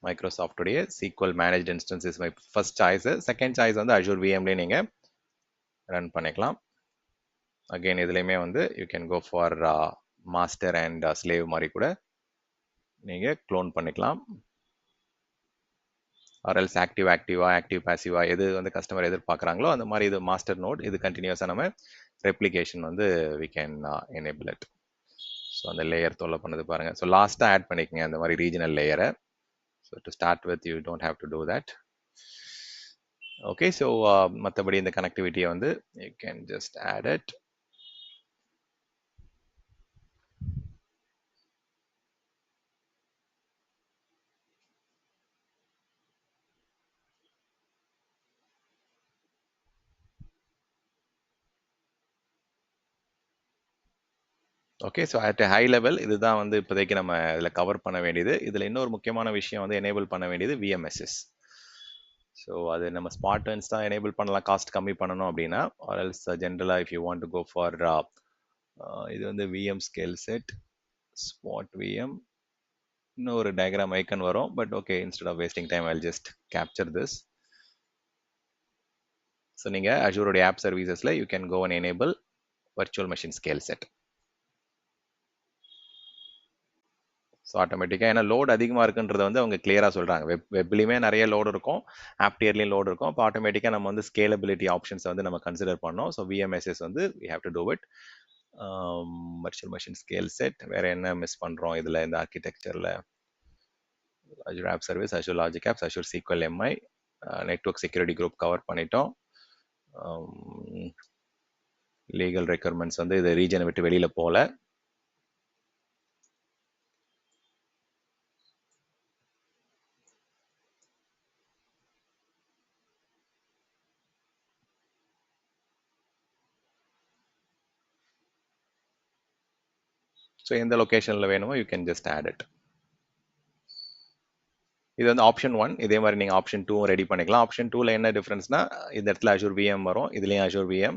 மைக்ரோசாஃப்டுடைய SQL manage instance is my first choice. Second choice வந்து Azure விஎம்லேயே நீங்கள் ரன் பண்ணிக்கலாம். அகெயின் இதுலேயுமே வந்து you can go for master and slave மாதிரி கூட நீங்கள் க்ளோன் பண்ணிக்கலாம். ஆர்எல்ஸ் ஆக்டிவ் பேசிவா எது வந்து கஸ்டமர் எதிர்பார்க்குறாங்களோ அந்த மாதிரி இது மாஸ்டர் நோட் இது கண்டினியூஸாக நம்ம ரெப்ளிகேஷன் வந்து we can enable it. So அந்த லேயர் தொல்லை பண்ணது பாருங்க. ஸோ லாஸ்ட்டாக ஆட் பண்ணிக்கங்க அந்த மாதிரி ரீஜனல் லேயரை. So to start with you don't have to do that. Okay, so மற்றபடி இந்த கனெக்டிவிட்டியை வந்து you can just add it. Okay, so at high level இதுதான் வந்து இப்போதைக்கு நம்ம இதில் கவர் பண்ண வேண்டியது. இதில் இன்னொரு முக்கியமான விஷயம் வந்து எனேபிள் பண்ண வேண்டியது VMSS. ஸோ அது நம்ம ஸ்பாட் earns தான் எனேபிள் பண்ணலாம் காஸ்ட் கம்மி பண்ணணும் அப்படின்னா. ஆர் எல்ஸ் ஜென்ரலாக if you want to go for இது வந்து VM scale set spot VM இன்னொரு டயக்ராம் ஐக்கன் வரும். But okay, instead of wasting time I'll just capture this. So நீங்கள் அஜூரோடைய ஆப் சர்வீசஸில் you can go and enable virtual machine scale set. So ஆட்டோமேட்டிக்காக ஏன்னா load அதிகமாக இருக்குன்றத வந்து அவங்க கிளியராக சொல்கிறாங்க. வெப்லேயுமே நிறைய லோடு இருக்கும், ஆப் டியர்லேயும் லோடு இருக்கும். இப்போ ஆட்டோமேட்டிக்காக நம்ம வந்து ஸ்கேலபிலிட்டி ஆப்ஷன்ஸை வந்து நம்ம கன்சிடர் பண்ணோம். ஸோ VMSS வந்து we have to do it. Virtual machine scale set வேறு என்ன மிஸ் பண்ணுறோம் இதில் இந்த ஆர்கிடெக்சரில்? Azure app service, Azure logic apps, Azure SQL MI, network security group cover பண்ணிட்டோம். லீகல் ரெக்யர்மெண்ட்ஸ் வந்து இது ரீஜனை விட்டு வெளியில் போகல. ஸோ எந்த லொக்கேஷனில் வேணுமோ you can just add it. இது வந்து ஆப்ஷன் 1. இதே மாதிரி நீங்கள் ஆப்ஷன் 2 ரெடி பண்ணிக்கலாம். ஆப்ஷன் 2ல என்ன டிஃப்ரென்ஸ்னா இந்த இடத்துல அஜூர் VM வரும், இதுலேயும் அஜூர் VM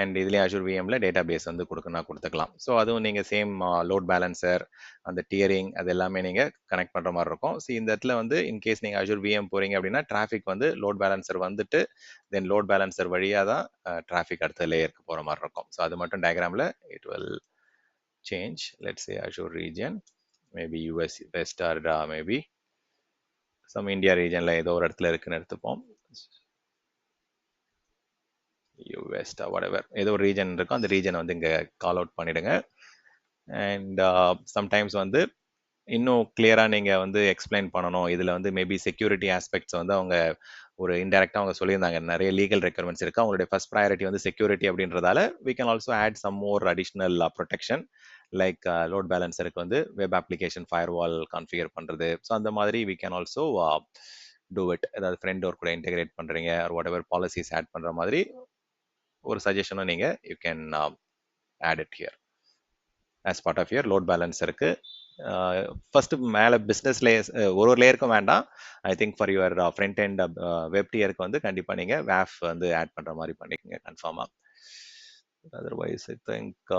அண்ட் இதுலேயும் அஜூர் VMல டேட்டா பேஸ் வந்து கொடுத்துக்கலாம். ஸோ அதுவும் நீங்கள் சேம் லோட் பேலன்சர் அந்த டியரிங் அது எல்லாமே நீங்கள் கனெக்ட் பண்ணுற மாதிரி இருக்கும். ஸோ இந்த இடத்துல வந்து இன்கேஸ் நீங்கள் அஜூர் VM போகிறீங்க அப்படின்னா டிராஃபிக் வந்து லோட் பேலன்சர் வந்துட்டு தென் லோட் பேலன்சர் வழியாக தான் டிராஃபிக் அடுத்த லேயருக்கு போகிற மாதிரி இருக்கும். ஸோ அது மட்டும் டயக்ராமில் it will change. Let's say Azure region maybe US west or maybe some India ரீஜன்ல ஏதோ ஒரு இடத்துல இருக்குன்னு எடுத்துப்போம். US whatever ஏதோ ஒரு ரீஜன் இருக்கும், அந்த ரீஜனை வந்து இங்கே கால் அவுட் பண்ணிடுங்க. அண்ட் சம்டைம்ஸ் வந்து இன்னும் கிளியராக நீங்கள் வந்து எக்ஸ்பிளைன் பண்ணணும். இதில் வந்து மேபி செக்யூரிட்டி ஆஸ்பெக்ட்ஸ் வந்து அவங்க ஒரு இன்டெரக்டாக அவங்க சொல்லியிருந்தாங்க. நிறைய லீகல் ரெக்யர்மெண்ட்ஸ் இருக்குது, அவங்களுடைய ஃபர்ஸ்ட் ப்ரையாரிட்டி வந்து செக்யூரிட்டி அப்படின்றதால we can also add some more additional protection like load பேலன்சருக்கு வந்து வெப் அப்ளிகேஷன் ஃபயர்வால் கான்ஃபிகர் பண்ணுறது. ஸோ அந்த மாதிரி we can also do it. ஏதாவது ஃப்ரெண்ட் டோர் கூட இன்டெகிரேட் பண்ணுறீங்க or whatever policies add பண்ணுற மாதிரி ஒரு சஜஷனும் நீங்கள் you can add it here as part of your load பேலன்சருக்கு. ஃபர்ஸ்ட் மேலே பிஸ்னஸ் லேயர்ஸ் ஒரு லேயருக்கும் வேண்டாம். I think for your front and web டியருக்கு வந்து கண்டிப்பாக நீங்கள் வேஃப் வந்து ஆட் பண்ணுற மாதிரி பண்ணிக்கோங்க கன்ஃபார்மாக. Otherwise I think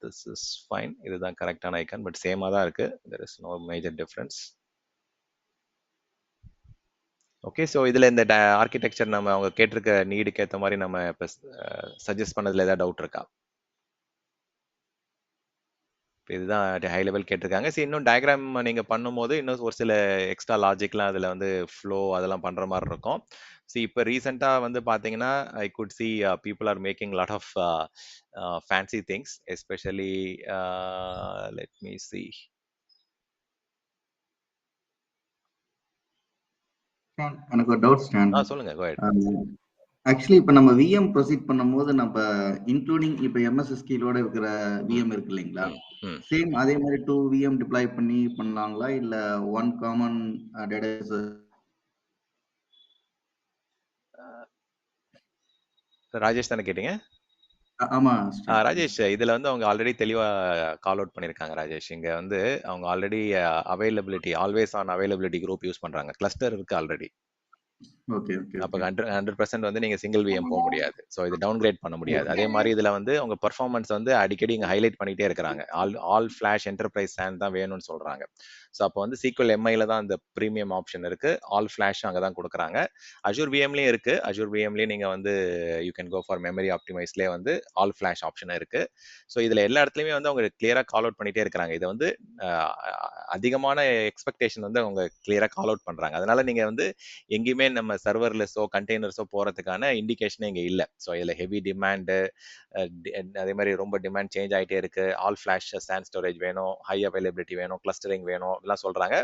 this is fine. இதுதான் கரெக்டான ஐக்கன், பட் சேமாக தான் இருக்கு. there is no major difference. Okay, so இதில் இந்த ஆர்கிடெக்சர் நம்ம அவங்க கேட்டிருக்க நீடுக்கு ஏற்ற மாதிரி நம்ம இப்போ சஜஸ்ட் பண்ணதில் ஏதாவது டவுட் இருக்கா? இதுதான் ஹை லெவல் கேட்டிருக்காங்க. சரி, இன்னும் டயக்ராம் நீங்கள் பண்ணும்போது இன்னும் ஒரு சில எக்ஸ்ட்ரா லாஜிக்லாம் அதில் வந்து ஃப்ளோ அதெல்லாம் பண்ணுற மாதிரி இருக்கும். சி இப்போ ரீசெண்டாக வந்து பார்த்தீங்கன்னா I could see people are making lot of fancy things, especially let me see. எனக்கு ஒரு டவுட் ஸ்டாண்ட். சொல்லுங்க, go ahead. ஆக்சுவலி இப்போ நம்ம VM ப்ரொசீட் பண்ணும்போது நம்ம இன்க்ளூடிங் இப்போ MSS கீழோட இருக்கிற VM இருக்கு இல்லைங்களா, சேம் அதே மாதிரி 2 VM டிப்ளாய் பண்ணலாங்களா இல்ல ஒன் காமன் டேட்டாபேஸ்? ராஜேஷ் தானே கேட்டீங்க? ஆமா ராஜேஷ், இதுல வந்து அவங்க ஆல்ரெடி தெளிவா கால் அவுட் பண்ணிருக்காங்க. ராஜேஷ், இங்க வந்து அவங்க already availability always on availability group use பண்றாங்க. கிளஸ்டர் இருக்கு ஆல்ரெடி. அப்ப 100% வந்து நீங்க சிங்கிள் VM போக முடியாது. ஸோ இது டவுன் கிரேட் பண்ண முடியாது. அதே மாதிரி இதுல வந்து உங்க பெர்ஃபார்மன்ஸ் வந்து அடிக்கடி இங்க ஹைலைட் பண்ணிட்டே இருக்கிறாங்க. ஆல் ஃபிளாஷ் என்டர்பிரைஸ் ஸ்டாண்ட் தான் வேணும்னு சொல்றாங்க. ஸோ அப்போ வந்து SQL MIல தான் அந்த ப்ரீமியம் ஆப்ஷன் இருக்கு, ஆல் ஃபிளாஷ் அங்கே தான் கொடுக்குறாங்க. அஜூர் VMலயும் இருக்கு. அஜூர் VMலயும் நீங்க வந்து you can go for memory ஆப்டிமைஸ்லேயே வந்து ஆல் ஃபிளாஷ் ஆப்ஷன் இருக்கு. ஸோ இதுல எல்லா இடத்துலயுமே வந்து அவங்க கிளியரா கால் அவுட் பண்ணிட்டே இருக்கிறாங்க. இதை வந்து அதிகமான எக்ஸ்பெக்டேஷன் வந்து அவங்க கிளியரா கால் அவுட் பண்றாங்க. அதனால நீங்க வந்து எங்கேயுமே நம்ம சர்வர்லெஸ்ஸோ கண்டெய்னர்ஸோ போகிறதுக்கான இண்டிகேஷனே இங்கே இல்லை. ஸோ இதில் ஹெவி டிமாண்டு, அதே மாதிரி ரொம்ப டிமாண்ட் சேஞ்ச் ஆகிட்டே இருக்கு, ஆல் ஃப்ளாஷ் சாண்ட் ஸ்டோரேஜ் வேணும், ஹை அவைலபிலிட்டி வேணும், கிளஸ்டரிங் வேணும், இதெல்லாம் சொல்கிறாங்க.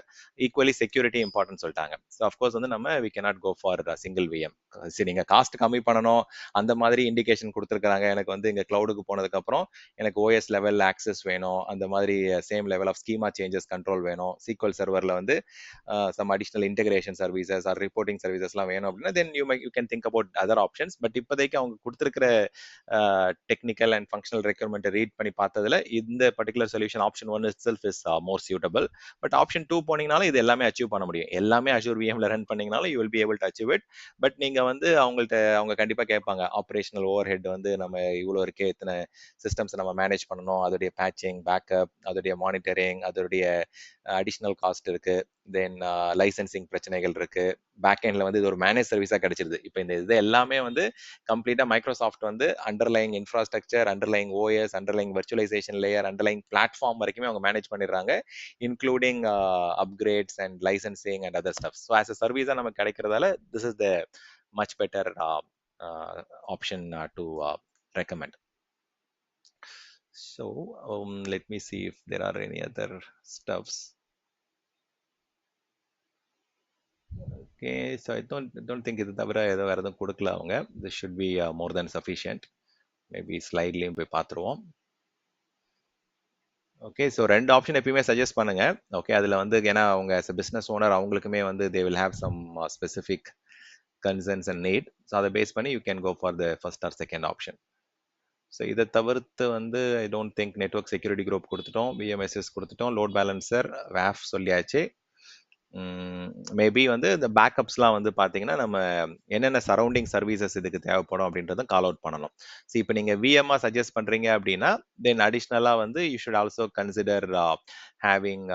ஈக்குவலி செக்யூரிட்டி இம்பார்ட்டன்ட் சொல்லிட்டாங்க. ஸோ அஃப்கோர்ஸ் வந்து நம்ம we cannot go for single VM. சரி, நீங்கள் காஸ்ட் கம்மி பண்ணணும் அந்த மாதிரி இண்டிகேஷன் கொடுத்துருக்காங்க. எனக்கு வந்து இங்கே க்ளவுடுக்கு போனதுக்கப்புறம் எனக்கு ஓஎஸ் லெவல் ஆக்சஸ் வேணும், அந்த மாதிரி same level of schema changes control வேணும், சீக்வல் சர்வரில் வந்து some additional integration services or reporting சர்வீசஸ்லாம் வேணும் அப்படின்னா then you can think about other options. But இப்போதைக்கு அவங்க கொடுத்துருக்கிற டெக்னிக்கல் அண்ட் ஃபங்க்ஷனல் ரெக்யர்மெண்ட்டை ரீட் பண்ணி பார்த்ததுல இந்த particular solution option 1 itself is more suitable. But option 2 போனீங்கனாலும் இது எல்லாமே அச்சீவ் பண்ண முடியும். எல்லாமே அஷூர் விஎம்ல ரன் பண்ணீங்கனாலும் you will be able to achieve it. But நீங்க வந்து அவங்க கண்டிப்பா கேட்பாங்க, ஆப்ரேஷனல் ஓவர் ஹெட் வந்து நம்ம இவ்வளோ இருக்கே, இத்தனை சிஸ்டம்ஸ் நம்ம மேனேஜ் பண்ணணும், அதோடைய பேட்சிங், பேக்கப், அதோடைய மானிட்டரிங், அதோடைய அடிஷ்னல் காஸ்ட் இருக்கு, தென் லைசன்சிங் பிரச்சனைகள் இருக்கு. பேக் எண்ட்ல வந்து இது ஒரு மேனேஜ் சர்வீஸா கிடைச்சிருது. இப்போ இந்த இது எல்லாமே வந்து கம்ப்ளீட்டா மைக்ரோசாஃப்ட் வந்து underlying infrastructure, underlying OS, underlying virtualisation layer, underlying platform வரைக்குமே அவங்க மேனேஜ் பண்ணிடுறாங்க, including upgrades and licensing and other stuff. So as a சர்வீஸா நமக்கு கிடைக்கிறதால this is the much better option to recommend. So let me see if there are any other stuffs. Okay, so I don't think இது தவிர ஏதோ வேறு எதுவும் கொடுக்கல அவங்க. This should be more than sufficient. Maybe ஸ்லைட்லேயும் போய் பார்த்துருவோம். ஓகே, ஸோ 2 ஆப்ஷன் எப்பயுமே சஜஸ்ட் பண்ணுங்க. ஓகே, அதில் வந்து ஏன்னா அவங்க as a business owner அவங்களுக்குமே வந்து they will have some specific concerns and need. So அதை பேஸ் பண்ணி you can go for the first or second option. So இதை தவிர்த்து வந்து I don't think network security group கொடுத்துட்டோம், விஎம்எஸ்எஸ் கொடுத்துட்டோம், லோட் பேலன்சர், வேஃப் சொல்லியாச்சு. மேபி வந்து இந்த பேக்கப்ஸ்லாம் வந்து பார்த்தீங்கன்னா நம்ம என்னென்ன சரௌண்டிங் சர்வீசஸ் இதுக்கு தேவைப்படும் அப்படின்றத கால் அவுட் பண்ணணும். ஸோ இப்போ நீங்கள் விஎம்ஆ சஜஸ்ட் பண்ணுறீங்க அப்படின்னா தென் அடிஷ்னலாக வந்து you should also consider having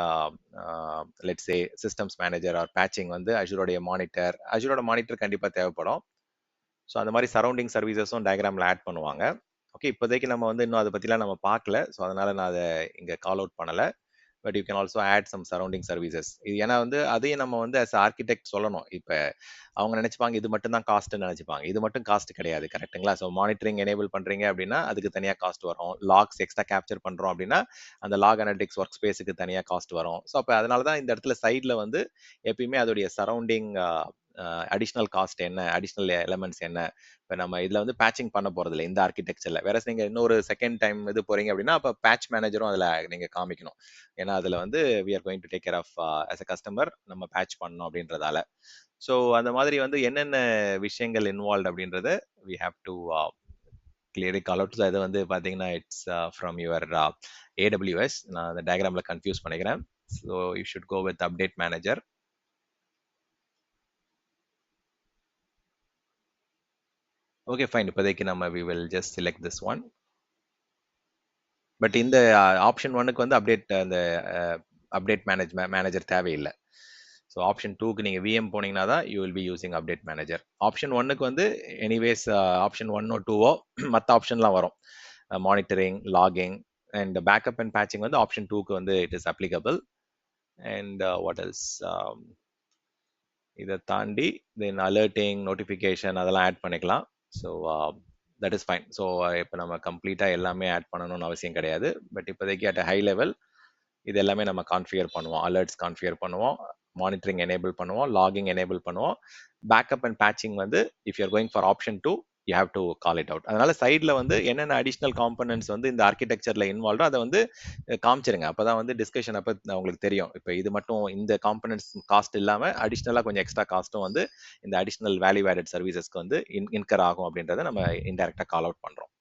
let's say systems manager R patching வந்து அஜூரோடைய மானிட்டர் கண்டிப்பாக தேவைப்படும். ஸோ அந்த மாதிரி சரௌண்டிங் சர்வீசஸும் டயக்ராமில் ஆட் பண்ணுவாங்க. ஓகே, இப்போதைக்கு நம்ம வந்து இன்னும் அதை பற்றிலாம் நம்ம பார்க்கல, ஸோ அதனால் நான் அதை இங்கே கால் அவுட் பண்ணலை. But you can also add some surrounding services. இது ஏன்னா வந்து அதையும் நம்ம வந்து அஸ் ஆர்கிடெக்ட் சொல்லணும். இப்போ அவங்க நினச்சிப்பாங்க இது மட்டும் தான் காஸ்ட்னு நினச்சிப்பாங்க. இது மட்டும் காஸ்ட் கிடையாது, கரெக்டுங்களா? ஸோ மானிட்டரிங் எனேபிள் பண்ணுறீங்க அப்படின்னா அதுக்கு தனியாக காஸ்ட் வரும். லாக்ஸ் எக்ஸ்ட்ரா கேப்சர் பண்ணுறோம் அப்படின்னா அந்த லாக் அனலிட்டிக்ஸ் ஒர்க் ஸ்பேஸுக்கு தனியாக காஸ்ட் வரும். ஸோ அப்போ அதனால தான் இந்த இடத்துல சைடில் வந்து எப்பயுமே அதோடைய சரௌண்டிங் அடிஷ்னல் காஸ்ட் என்ன, அடிஷ்னல் எலமெண்ட்ஸ் என்ன. இப்போ நம்ம இதில் வந்து பேட்சிங் பண்ண போகிறது இல்லை இந்த ஆர்கிடெக்சரில். வேற நீங்கள் இன்னொரு செகண்ட் டைம் இது போகிறீங்க அப்படின்னா அப்போ பேட்ச் மேனேஜரும் அதில் நீங்கள் காமிக்கணும். ஏன்னா அதில் வந்து we are going to take care of as a customer நம்ம பேட்ச் பண்ணணும் அப்படின்றதால. ஸோ அந்த மாதிரி வந்து என்னென்ன விஷயங்கள் இன்வால்வ் அப்படின்றத we have to clearly call out. அது வந்து பார்த்தீங்கன்னா இட்ஸ் ஃப்ரம் யுவர் AWS. நான் அந்த டயக்ராமில் கன்ஃபியூஸ் பண்ணிக்கிறேன். So you should go with update manager. Okay fine, இப்போதைக்கு நம்ம we will just select this one. But இந்த ஆப்ஷன் 1க்கு வந்து அப்டேட் மேனேஜர் தேவையில்லை. ஸோ ஆப்ஷன் 2க்கு நீங்கள் விஎம் போனீங்கன்னா தான் you will be using update manager. Option 1க்கு வந்து எனிவேஸ் ஆப்ஷன் 1 or 2 மற்ற ஆப்ஷன்லாம் வரும், monitoring, logging and backup and patching வந்து ஆப்ஷன் 2க்கு வந்து it is applicable. And what else, இதை தாண்டி தென் அலர்ட்டிங், நோட்டிஃபிகேஷன் அதெல்லாம் ஆட் பண்ணிக்கலாம். So that is fine. So இப்போ நம்ம கம்ப்ளீட்டாக எல்லாமே ஆட் பண்ணணும்னு அவசியம் கிடையாது. பட் இப்போதைக்கு அட் ஹை லெவல் இது எல்லாமே நம்ம கான்ஃபிகர் பண்ணுவோம். அலர்ட்ஸ் கான்ஃபிகர் பண்ணுவோம், மானிட்டரிங் எனேபிள் பண்ணுவோம், லாகிங் எனேபிள் பண்ணுவோம். பேக்கப் அண்ட் பேட்சிங் வந்து if you're going for option 2 you have to call it out. அதனால சைடில் வந்து என்னென்ன அடிஷ்னல் காம்பனன்ட்ஸ் வந்து இந்த ஆர்கிடெக்சரில் இன்வால்வோ அதை வந்து காமிச்சிருங்க. அப்போ தான் வந்து டிஸ்கஷன் அப்போ உங்களுக்கு தெரியும். இப்போ இது மட்டும் இந்த காம்பனன்ட்ஸ் காஸ்ட் இல்லாமல் அடிஷ்னலாக கொஞ்சம் எக்ஸ்ட்ரா காஸ்ட்டும் வந்து இந்த அடிஷ்னல் வேல்யூ ஆடட் சர்வீசஸ்க்கு வந்து இன்கர் ஆகும் அப்படின்றத நம்ம இன்டெரக்டாக கால் அவுட் பண்ணுறோம்.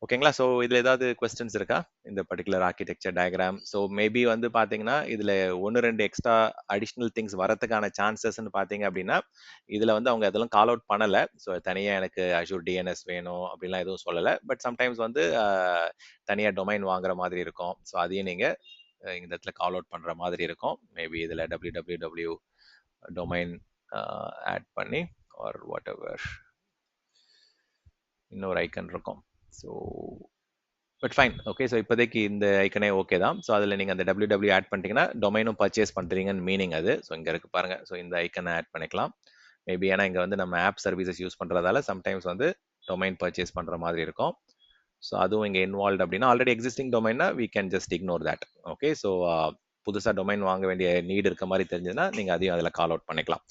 ஓகேங்களா? ஸோ இதில் ஏதாவது கொஸ்டின்ஸ் இருக்கா இந்த particular architecture diagram? So maybe வந்து பார்த்தீங்கன்னா இதில் 1-2 எக்ஸ்ட்ரா அடிஷ்னல் திங்ஸ் வரதுக்கான சான்சஸ்ன்னு பார்த்தீங்க அப்படின்னா இதில் வந்து அவங்க அதெல்லாம் கால் அவுட் பண்ணலை. ஸோ தனியாக எனக்கு அஷூர் டிஎன்எஸ் வேணும் அப்படின்லாம் எதுவும் சொல்லலை. பட் சம்டைம்ஸ் வந்து தனியாக டொமைன் வாங்குற மாதிரி இருக்கும். ஸோ அதையும் நீங்கள் இந்த இடத்துல கால் அவுட் பண்ணுற மாதிரி இருக்கும். மேபி இதில் www டொமைன் ஆட் பண்ணி ஆர் வாட் எவர் இன்னொரு ஐக்கன் இருக்கும். So but fine. Okay. So இப்போதைக்கு இந்த ஐக்கனே ஓகே தான். ஸோ அதில் நீங்கள் அந்த www ஆட் பண்ணிட்டீங்கன்னா டொமைனும் பர்ச்சேஸ் பண்ணுறீங்கன்னு மீனிங் அது. ஸோ இங்கே இருக்கு பாருங்க. ஸோ இந்த ஐக்கனை ஆட் பண்ணிக்கலாம். மேபி ஏன்னா இங்கே வந்து நம்ம ஆப் சர்வீசஸ் யூஸ் பண்ணுறதால சம்டைம்ஸ் வந்து டொமைன் பர்ச்சேஸ் பண்ணுற மாதிரி இருக்கும். ஸோ அதுவும் இங்கே இன்வால்வ் அப்படின்னா ஆல்ரெடி எக்ஸிஸ்டிங் டொமைன்னா we can just ignore that. Okay. So புதுசாக டொமைன் வாங்க வேண்டிய நீட் இருக்க மாதிரி தெரிஞ்சதுன்னா நீங்கள் அதையும் அதில் கால் அவுட் பண்ணிக்கலாம்.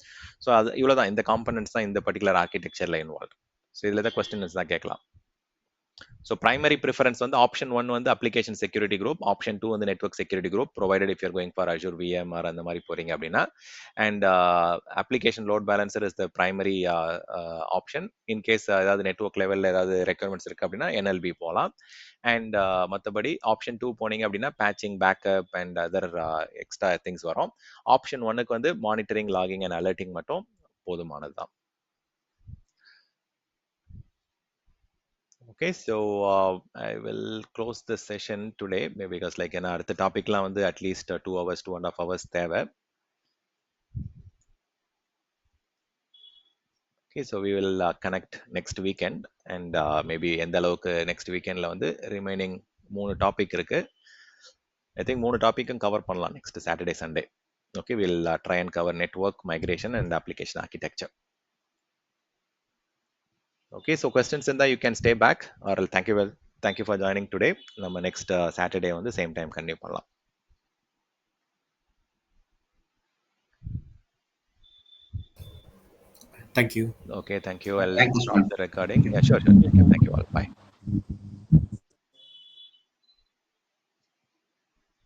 ஸோ அது இவ்வளோ தான். இந்த காம்பனன்ட்ஸ் தான் இந்த பர்டிகுலர் ஆர்கிடெக்சரில் இன்வால்வ். ஸோ இதில் தான் கொஸ்டின்ஸ் தான் கேட்கலாம். ஸோ பிரைமரி ப்ரிஃபரன்ஸ் வந்து ஆப்ஷன் 1 வந்து அப்ளிகேஷன் செக்யூரிட்டி குரூப், ஆப்ஷன் 2 வந்து network security group, provided if your going for Azure VMware அந்த மாதிரி போறீங்க அப்படின்னா. And application load balancer is the primary option. In case ஏதாவது நெட்வொர்க் லெவலில் ஏதாவது ரெக்யர்மெண்ட்ஸ் இருக்குது அப்படின்னா NLB போகலாம். அண்ட் மற்றபடி ஆப்ஷன் 2 போனீங்க அப்படின்னா patching, backup and other extra things வரும். ஆப்ஷன் 1க்கு வந்து மானிட்டரிங், லாகிங் அண்ட் அலர்ட்டிங் மட்டும் போதுமானது தான். Okay, so I will close this session today because like in அடுத்த டாபிக்லாம் வந்து at least 2 hours, 2.5 hours தேவை. Okay, so we will connect next weekend and maybe எந்த அளவுக்கு next weekendல வந்து remaining 3 டாபிக் இருக்கு. I think 3 டாபிக்கும் கவர் பண்ணலாம் next Saturday, Sunday. Okay, we'll try and cover network migration and application architecture. Okay, so questions in that you can stay back or thank you for joining today. நம்ம next Saturday வந்து same time continue பண்ணலாம். Thank you. Okay, thank you. I'll Thank you so stop much. the recording. Yeah, sure. Thank you all. Bye.